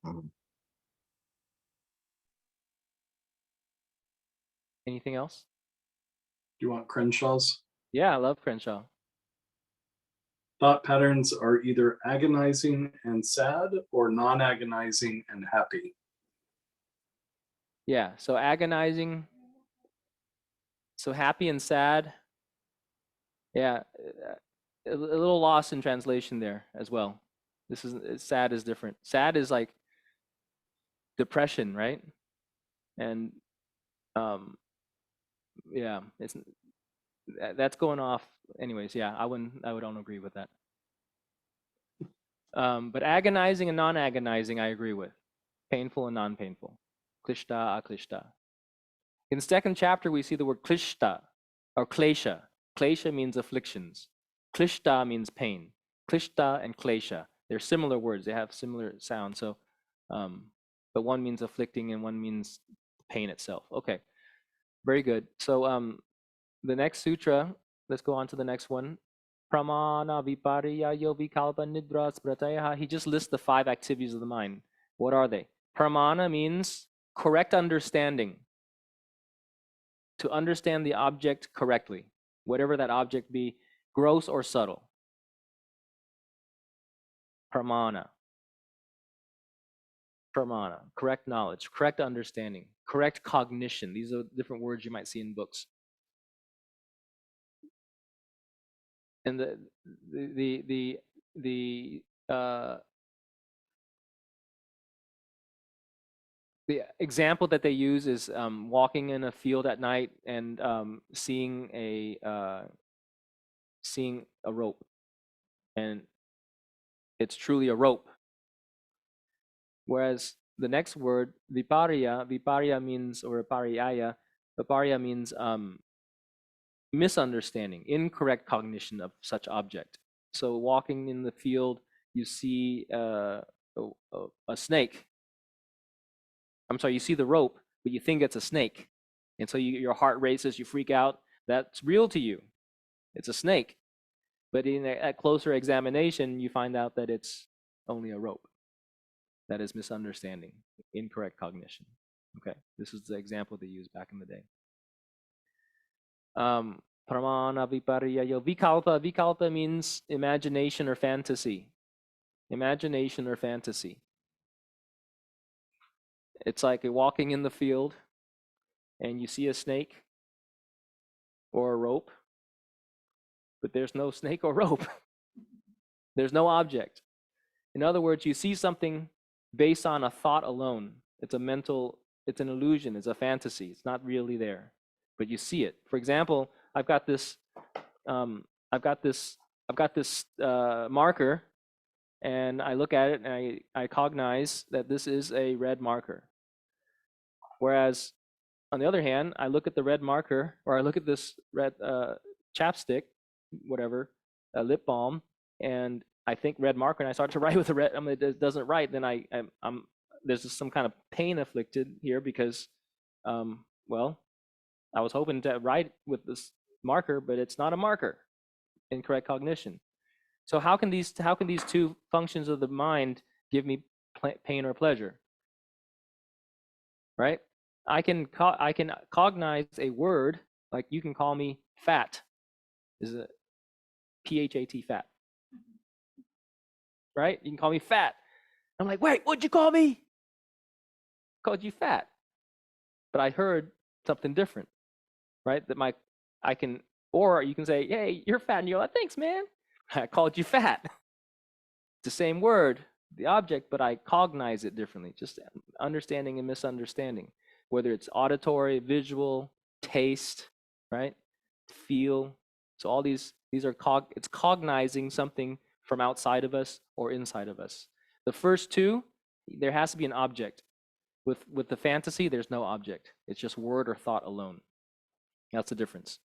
Mhm. Anything else? Do you want Crenshaw's? Yeah, I love Crenshaw. Thought patterns are either agonizing and sad or non-agonizing and happy. Yeah, so agonizing, so happy and sad. Yeah, a little lost in translation there as well. This is sad is different. Sad is like depression, right? And um, yeah, that's going off. Anyways, yeah, I don't agree with that. But agonizing and non-agonizing, I agree with. Painful and non-painful. Klishta, aklishta. In the second chapter, we see the word klishta or klesha. Klesha means afflictions. Klishta means pain. Klishta and klesha, they're similar words. They have similar sounds. So, but one means afflicting and one means pain itself. Okay, very good. So, the next sutra. Let's go on to the next one. Pramana vipariya yovikalpa nidra sprataya. He just lists the 5 activities of the mind. What are they? Pramana means correct understanding. To understand the object correctly, whatever that object be, gross or subtle. Pramana. Pramana, correct knowledge, correct understanding, correct cognition. These are different words you might see in books. And the example that they use is walking in a field at night and seeing a rope, and it's truly a rope. Whereas the next word, viparya means, or viparya means misunderstanding, incorrect cognition of such object. So walking in the field, you see a snake. I'm sorry, you see the rope, but you think it's a snake. And so your heart races, you freak out. That's real to you. It's a snake. But in a closer examination, you find out that it's only a rope. That is misunderstanding, incorrect cognition. Okay, this is the example they used back in the day. Pramana viparya vikalpa. Vikalpa means imagination or fantasy. Imagination or fantasy. It's like you're walking in the field and you see a snake or a rope, but there's no snake or rope. There's no object. In other words, you see something based on a thought alone. It's an illusion, it's a fantasy. It's not really there, but you see it. For example, I've got this marker, and I look at it and I cognize that this is a red marker. Whereas, on the other hand, I look at the red marker, or I look at this red chapstick, whatever, lip balm, and I think red marker, and I start to write with the red. It doesn't write. Then I'm there's just some kind of pain afflicted here because, well, I was hoping to write with this marker, but it's not a marker. Incorrect cognition. So how can these 2 functions of the mind give me pain or pleasure? Right? I can cognize a word, like you can call me fat. Is it PHAT, fat? Right? You can call me fat. I'm like, wait, what'd you call me? Called you fat. But I heard something different, right? Or you can say, hey, you're fat, and you're like, thanks, man. I called you fat. It's the same word, the object, but I cognize it differently. Just understanding and misunderstanding, whether it's auditory, visual, taste, right? Feel. So all these are it's cognizing something from outside of us or inside of us. The first 2, there has to be an object. With the fantasy, there's no object. It's just word or thought alone. That's the difference.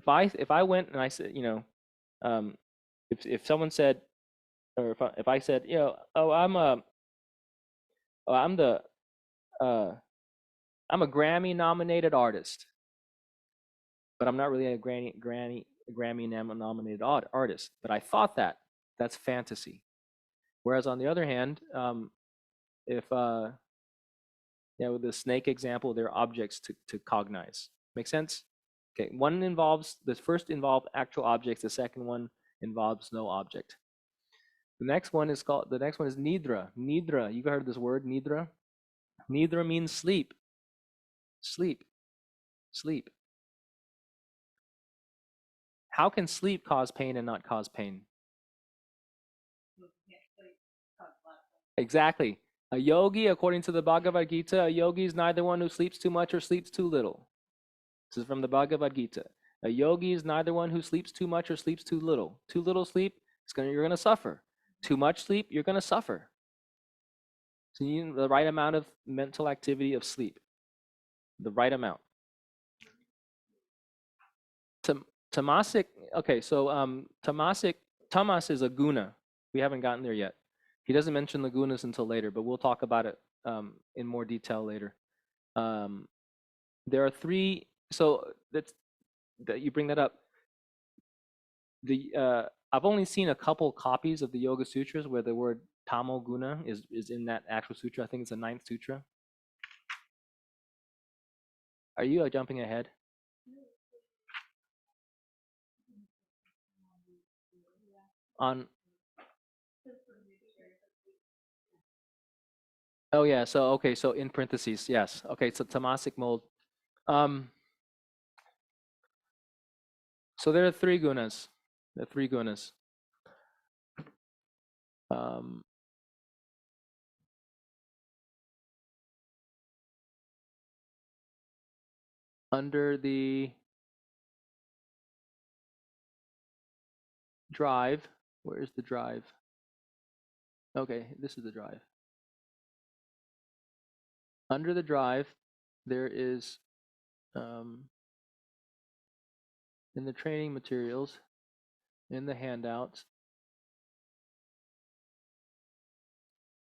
If I went and I said, if someone said, or if I said, oh, I'm a Grammy nominated artist, but I'm not really a Grammy nominated artist. But I thought that's fantasy. Whereas on the other hand, if with the snake example, there are objects to cognize. Make sense? Okay, the first involved actual objects. The second one involves no object. The next one is nidra. Nidra, you've heard this word, nidra? Nidra means sleep. Sleep. Sleep. How can sleep cause pain and not cause pain? Exactly. A yogi, according to the Bhagavad Gita, a yogi is neither one who sleeps too much or sleeps too little. This is from the Bhagavad Gita. A yogi is neither one who sleeps too much or sleeps too little. Too little sleep, you're going to suffer. Too much sleep, you're going to suffer. So you need the right amount of mental activity of sleep. The right amount. Tamasic, okay, so tamas is a guna. We haven't gotten there yet. He doesn't mention the gunas until later, but we'll talk about it in more detail later. There are three, so that you bring that up. I've only seen a couple copies of the Yoga Sutras where the word tamo guna is in that actual sutra. I think it's the 9th sutra. Are you jumping ahead? On Oh yeah, so okay, so in parentheses, yes. Okay, so tamasic mold. So there are three gunas. There are three gunas. Under the drive, where is the drive? Okay, this is the drive. Under the drive, there is in the training materials, in the handouts,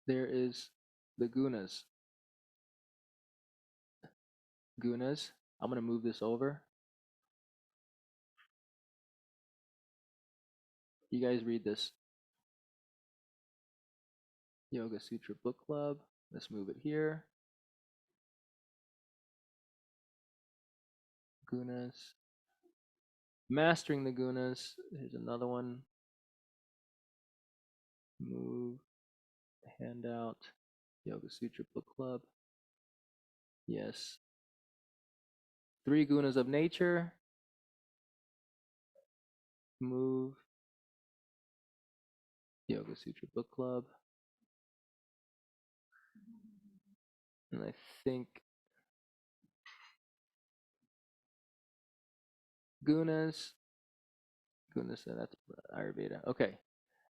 there is the gunas. Gunas. I'm going to move this over. You guys read this. Yoga Sutra Book Club. Let's move it here. Gunas. Mastering the gunas. Here's another one. Move. Handout. Yoga Sutra Book Club. Yes. 3 gunas of nature. Move. Yoga Sutra Book Club. And I think gunas. Gunas, that's Ayurveda. Okay.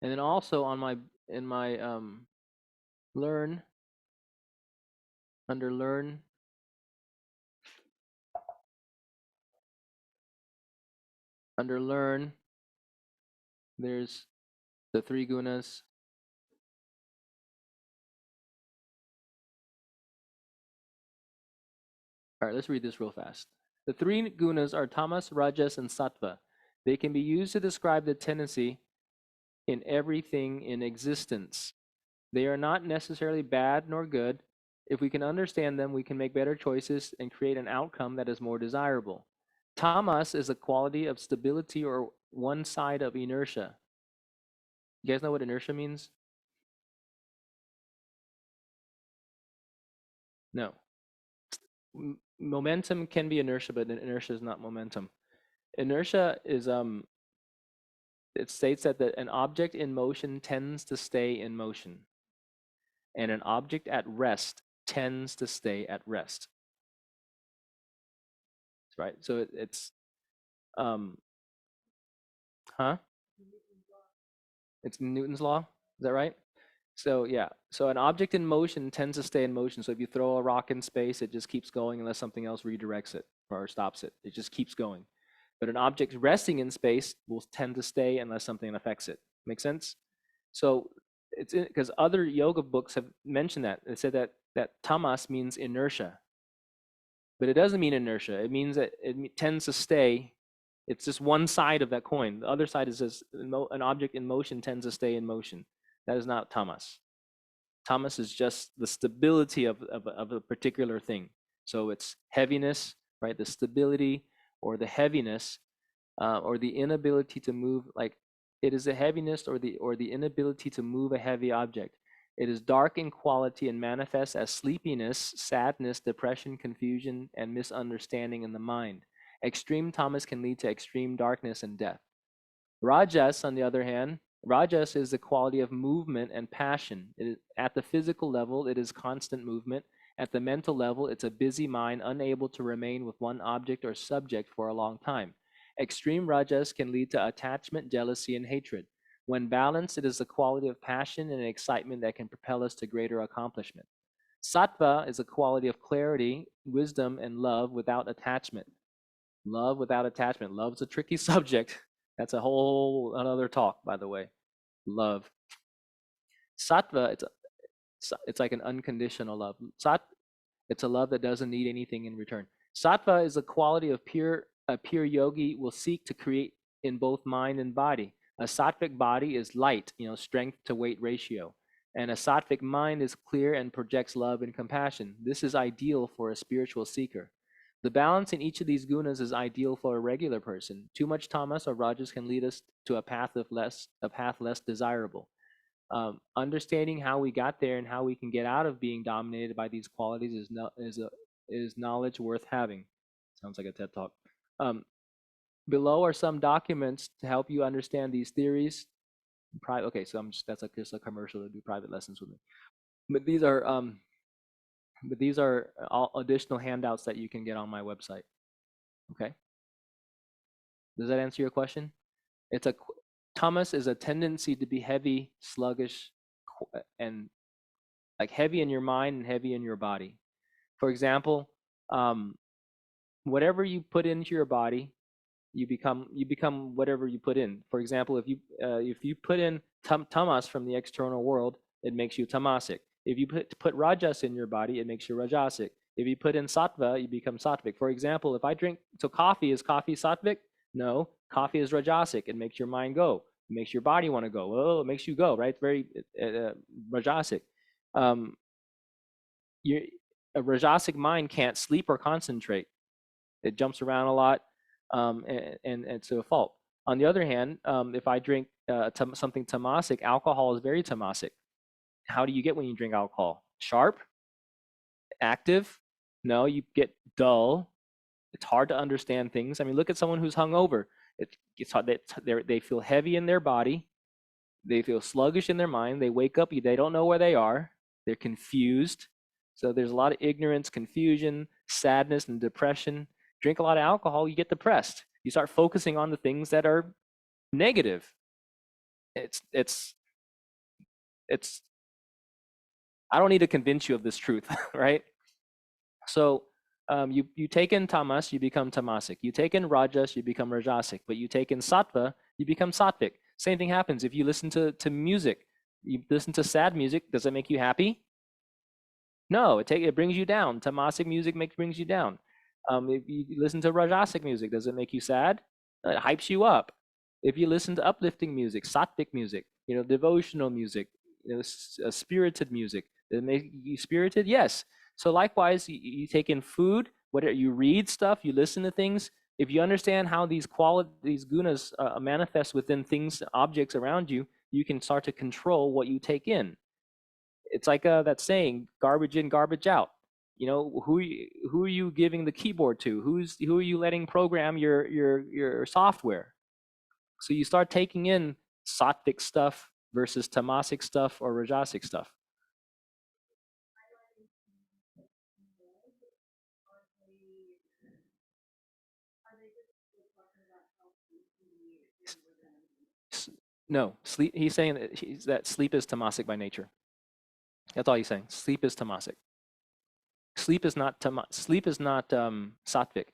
And then also on my learn, under learn, there's the 3 gunas. All right, let's read this real fast. The 3 gunas are tamas, rajas, and sattva. They can be used to describe the tendency in everything in existence. They are not necessarily bad nor good. If we can understand them, we can make better choices and create an outcome that is more desirable. Tamas is a quality of stability or one side of inertia. You guys know what inertia means? No. Momentum can be inertia, but inertia is not momentum. Inertia is it states that an object in motion tends to stay in motion, and an object at rest tends to stay at rest. Right? So it's it's Newton's law. Is that right? So yeah, so an object in motion tends to stay in motion. So if you throw a rock in space, it just keeps going unless something else redirects it or stops it. It just keeps going. But an object resting in space will tend to stay unless something affects it. Make sense? So it's because other yoga books have mentioned that. They said that tamas means inertia, but it doesn't mean inertia. It means that it tends to stay. It's just one side of that coin. The other side is just an object in motion tends to stay in motion. That is not tamas. Tamas is just the stability of a particular thing. So it's heaviness, right? The stability or the heaviness or the inability to move. Like it is the heaviness or the inability to move a heavy object. It is dark in quality and manifests as sleepiness, sadness, depression, confusion, and misunderstanding in the mind. Extreme tamas can lead to extreme darkness and death. Rajas, on the other hand, Rajas is the quality of movement and passion. At the physical level, it is constant movement. At the mental level, it's a busy mind unable to remain with one object or subject for a long time. Extreme Rajas can lead to attachment, jealousy, and hatred. When balanced, it is the quality of passion and excitement that can propel us to greater accomplishment. Sattva is a quality of clarity, wisdom, and love without attachment. Love without attachment. Love's a tricky subject. That's a whole another talk, by the way. Love. Sattva, it's like an unconditional love. It's a love that doesn't need anything in return. Sattva is a quality of a pure yogi will seek to create in both mind and body. A sattvic body is light, strength to weight ratio. And a sattvic mind is clear and projects love and compassion. This is ideal for a spiritual seeker. The balance in each of these gunas is ideal for a regular person. Too much tamas or rajas can lead us to a path less desirable. Understanding how we got there and how we can get out of being dominated by these qualities is knowledge worth having. Sounds like a TED talk. Below are some documents to help you understand these theories. Okay, so that's just a commercial to do private lessons with me. But these are all additional handouts that you can get on my website. Okay. Does that answer your question? Tamas is a tendency to be heavy, sluggish, and like heavy in your mind and heavy in your body. For example, whatever you put into your body, you become whatever you put in. For example, if you put in tamas from the external world, it makes you tamasic. If you put rajas in your body, it makes you rajasic. If you put in sattva, you become sattvic. For example, if I drink, so coffee, is coffee sattvic? No, coffee is rajasic. It makes your mind go. It makes your body want to go. Oh, it makes you go, right? It's very rajasic. A rajasic mind can't sleep or concentrate. It jumps around a lot, and it's a fault. On the other hand, if I drink something tamasic, alcohol is very tamasic. How do you get when you drink alcohol? Sharp? Active? No, you get dull. It's hard to understand things. I mean, look at someone who's hungover. It's hard. They feel heavy in their body. They feel sluggish in their mind. They wake up, they don't know where they are. They're confused. So there's a lot of ignorance, confusion, sadness, and depression. Drink a lot of alcohol, you get depressed. You start focusing on the things that are negative. It's I don't need to convince you of this truth, right? So you take in tamas, you become tamasic. You take in rajas, you become rajasic. But you take in sattva, you become sattvic. Same thing happens if you listen to music. You listen to sad music, does it make you happy? No, it brings you down. Tamasic music brings you down. If you listen to rajasic music, does it make you sad? It hypes you up. If you listen to uplifting music, sattvic music, devotional music, spirited music, does it make you spirited? Yes. So likewise, you take in food, whatever you read stuff, you listen to things. If you understand how these gunas manifest within things, objects around you, you can start to control what you take in. It's like that saying, garbage in, garbage out. Who are you giving the keyboard to? Who are you letting program your software? So you start taking in sattvic stuff versus tamasic stuff or rajasic stuff. No, sleep. He's saying that sleep is tamasic by nature. That's all he's saying. Sleep is tamasic. Sleep is not sattvic.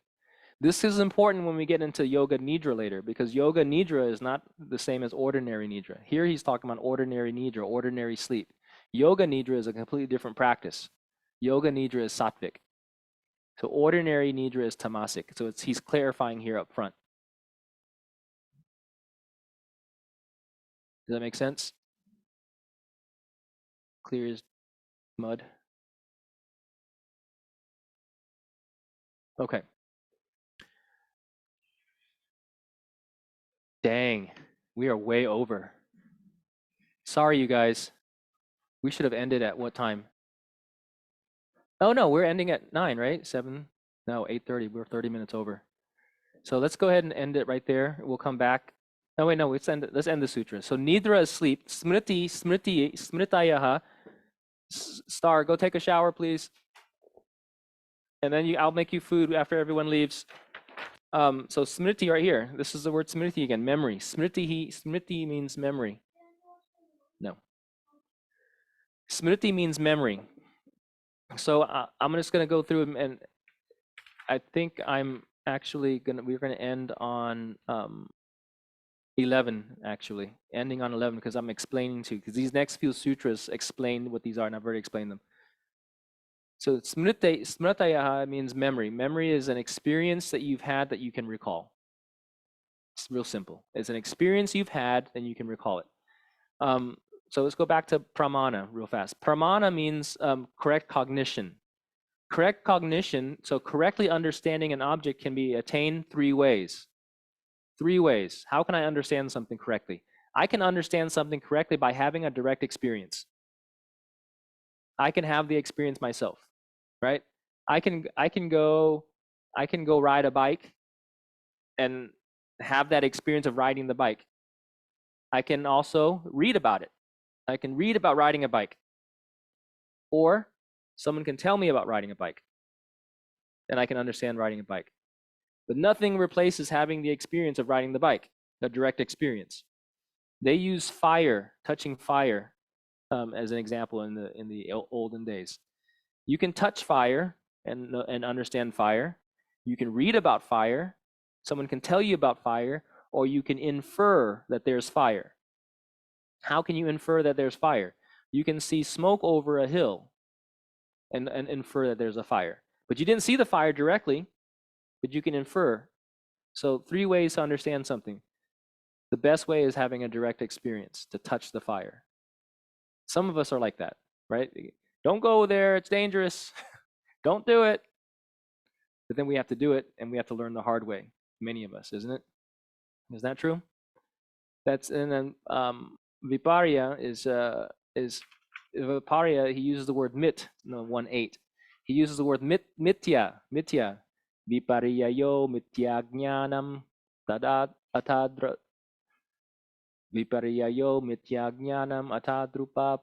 This is important when we get into yoga nidra later, because yoga nidra is not the same as ordinary nidra. Here he's talking about ordinary nidra, ordinary sleep. Yoga nidra is a completely different practice. Yoga nidra is sattvic. So ordinary nidra is tamasic. So he's clarifying here up front. Does that make sense? Clear as mud. Okay. Dang, we are way over. Sorry, you guys. We should have ended at what time? Oh no, we're ending at 9, right? 7? No, 8:30. We're 30 minutes over. So let's go ahead and end it right there. We'll come back. Oh wait, no, let's end the sutra. So nidra is sleep. Smritayaha. Star, go take a shower, please. And then I'll make you food after everyone leaves. So smriti right here. This is the word smriti again, memory. Smriti means memory. No. Smriti means memory. So I'm just gonna go through and I think we're gonna end on 11 actually, ending on 11 because I'm explaining because these next few sutras explain what these are and I've already explained them. So smritayaha means memory. Memory is an experience that you've had that you can recall. It's real simple. It's an experience you've had and you can recall it. So let's go back to pramana real fast. Pramana means correct cognition. Correct cognition, so correctly understanding an object can be attained 3 ways. 3 ways. How can I understand something correctly? I can understand something correctly by having a direct experience. I can have the experience myself, right? I can go ride a bike and have that experience of riding the bike. I can also read about it. I can read about riding a bike. Or someone can tell me about riding a bike. And I can understand riding a bike. But nothing replaces having the experience of riding the bike, the direct experience. They use fire, touching fire, as an example in the olden days. You can touch fire and understand fire. You can read about fire. Someone can tell you about fire, or you can infer that there's fire. How can you infer that there's fire? You can see smoke over a hill and infer that there's a fire. But you didn't see the fire directly, but you can infer. So 3 ways to understand something. The best way is having a direct experience to touch the fire. Some of us are like that, right? Don't go there, it's dangerous. Don't do it. But then we have to do it and we have to learn the hard way. Many of us, isn't it? Is that true? And then Viparya is Viparya, he uses the word mit, no 1-8. He uses the word mitya. Viparyayo mitya jnanam tadat atadra Viparyayo mitya jnanam atadrupa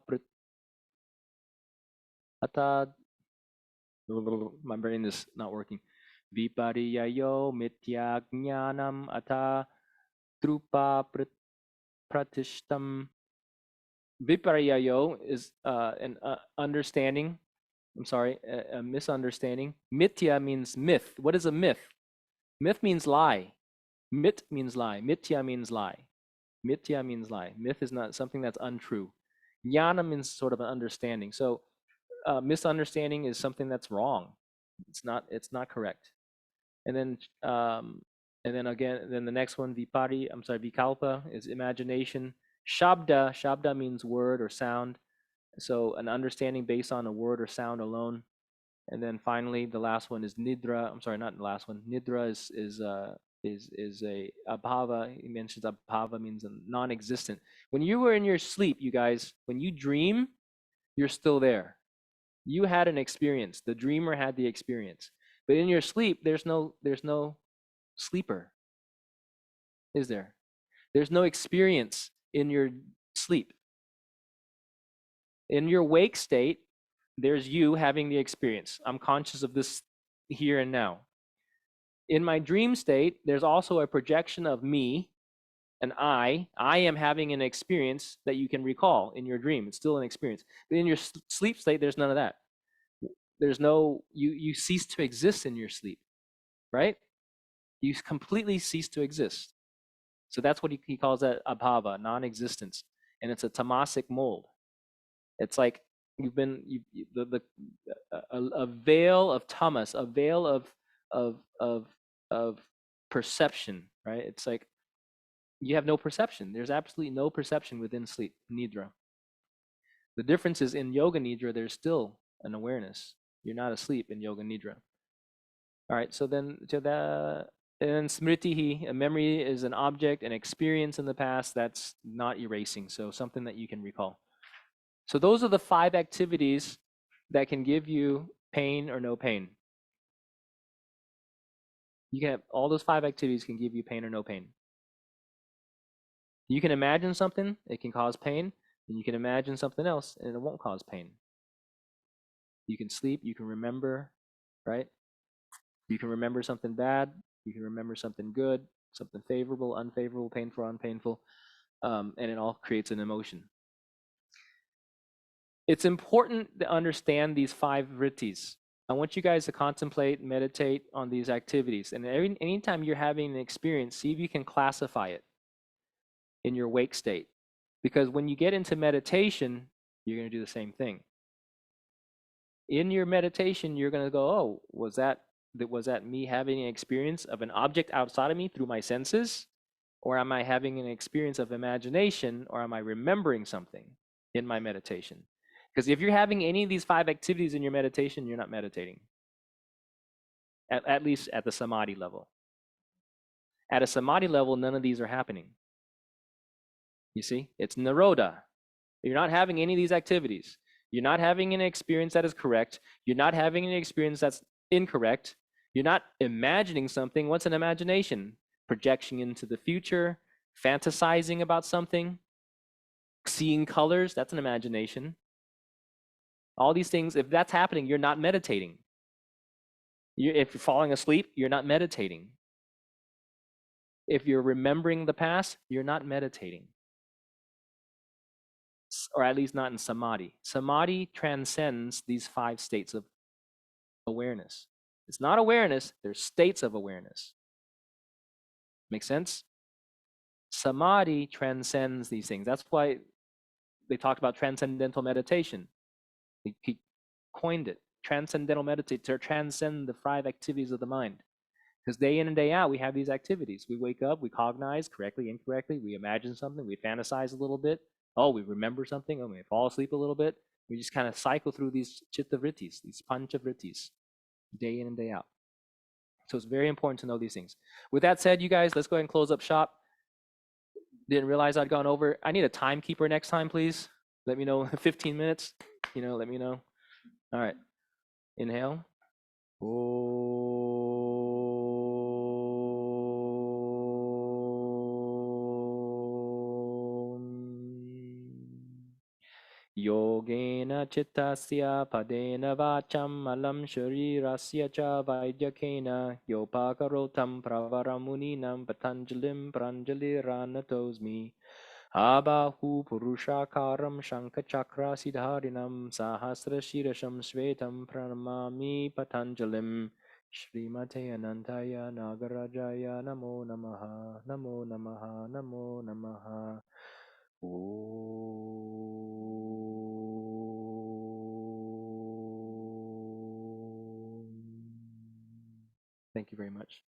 atad. My brain is not working. Viparyayo mitya jnanam atadrupa pratishtam. Viparyayo is an understanding. I'm sorry, a misunderstanding. Mitya means myth. What is a myth? Myth means lie. Mit means lie. Mitya means lie. Mitya means lie. Myth is not something that's untrue. Jnana means sort of an understanding. So misunderstanding is something that's wrong. It's not correct. And then again, then the next one, vikalpa is imagination. Shabda means word or sound. So an understanding based on a word or sound alone. And then finally, the last one is nidra. I'm sorry, not the last one. Nidra is a abhava. He mentions abhava means a non-existent. When you were in your sleep, you guys, when you dream, you're still there. You had an experience. The dreamer had the experience. But in your sleep, there's no sleeper, is there? There's no experience in your sleep. In your wake state, there's you having the experience. I'm conscious of this here and now. In my dream state, there's also a projection of me and I am having an experience that you can recall in your dream. It's still an experience. But in your sleep state, there's none of that. There's no, you cease to exist in your sleep, right? You completely cease to exist. So that's what he calls that abhava, non-existence. And it's a tamasic mold. It's like a veil of tamas, a veil of perception, right? It's like you have no perception. There's absolutely no perception within sleep, nidra. The difference is in yoga nidra, there's still an awareness. You're not asleep in yoga nidra. All right, so then and smritihi, a memory is an object, an experience in the past that's not erasing, so something that you can recall. So those are the 5 activities that can give you pain or no pain. You can have all those 5 activities can give you pain or no pain. You can imagine something, it can cause pain, and you can imagine something else and it won't cause pain. You can sleep, you can remember, right? You can remember something bad, you can remember something good, something favorable, unfavorable, painful, unpainful, and it all creates an emotion. It's important to understand these 5 vrittis. I want you guys to contemplate, meditate on these activities. And anytime you're having an experience, see if you can classify it in your wake state. Because when you get into meditation, you're going to do the same thing. In your meditation, you're going to go, oh, was that me having an experience of an object outside of me through my senses? Or am I having an experience of imagination? Or am I remembering something in my meditation? Because if you're having any of these 5 activities in your meditation, you're not meditating. At least at the samadhi level. At a samadhi level, none of these are happening. You see? It's nirodha. You're not having any of these activities. You're not having an experience that is correct. You're not having an experience that's incorrect. You're not imagining something. What's an imagination? Projection into the future, fantasizing about something, seeing colors, that's an imagination. All these things, if that's happening, you're not meditating. If you're falling asleep, you're not meditating. If you're remembering the past, you're not meditating. Or at least not in samadhi. Samadhi transcends these 5 states of awareness. It's not awareness, there's states of awareness. Make sense? Samadhi transcends these things. That's why they talked about transcendental meditation. He coined it. Transcendental meditation to transcend the 5 activities of the mind. Because day in and day out, we have these activities. We wake up, we cognize correctly, incorrectly, we imagine something, we fantasize a little bit. Oh, we remember something. Oh, we fall asleep a little bit. We just kind of cycle through these chitta vrittis, these pancha vrittis, day in and day out. So it's very important to know these things. With that said, you guys, let's go ahead and close up shop. Didn't realize I'd gone over. I need a timekeeper next time, please. Let me know 15 minutes. Let me know. All right. Inhale. Yogena chittasya padena vacham alam sharirasya cha vaidyakena yopakarotam pravaramuninam patanjalim pranjaliranatos Abahu purushakaram shankachakra siddharinam sahasra shirasham svetam pranamami patanjalim Srimate Anantaya Nagarajaya Namo Namaha Namo Namaha Namo Namaha Thank you very much.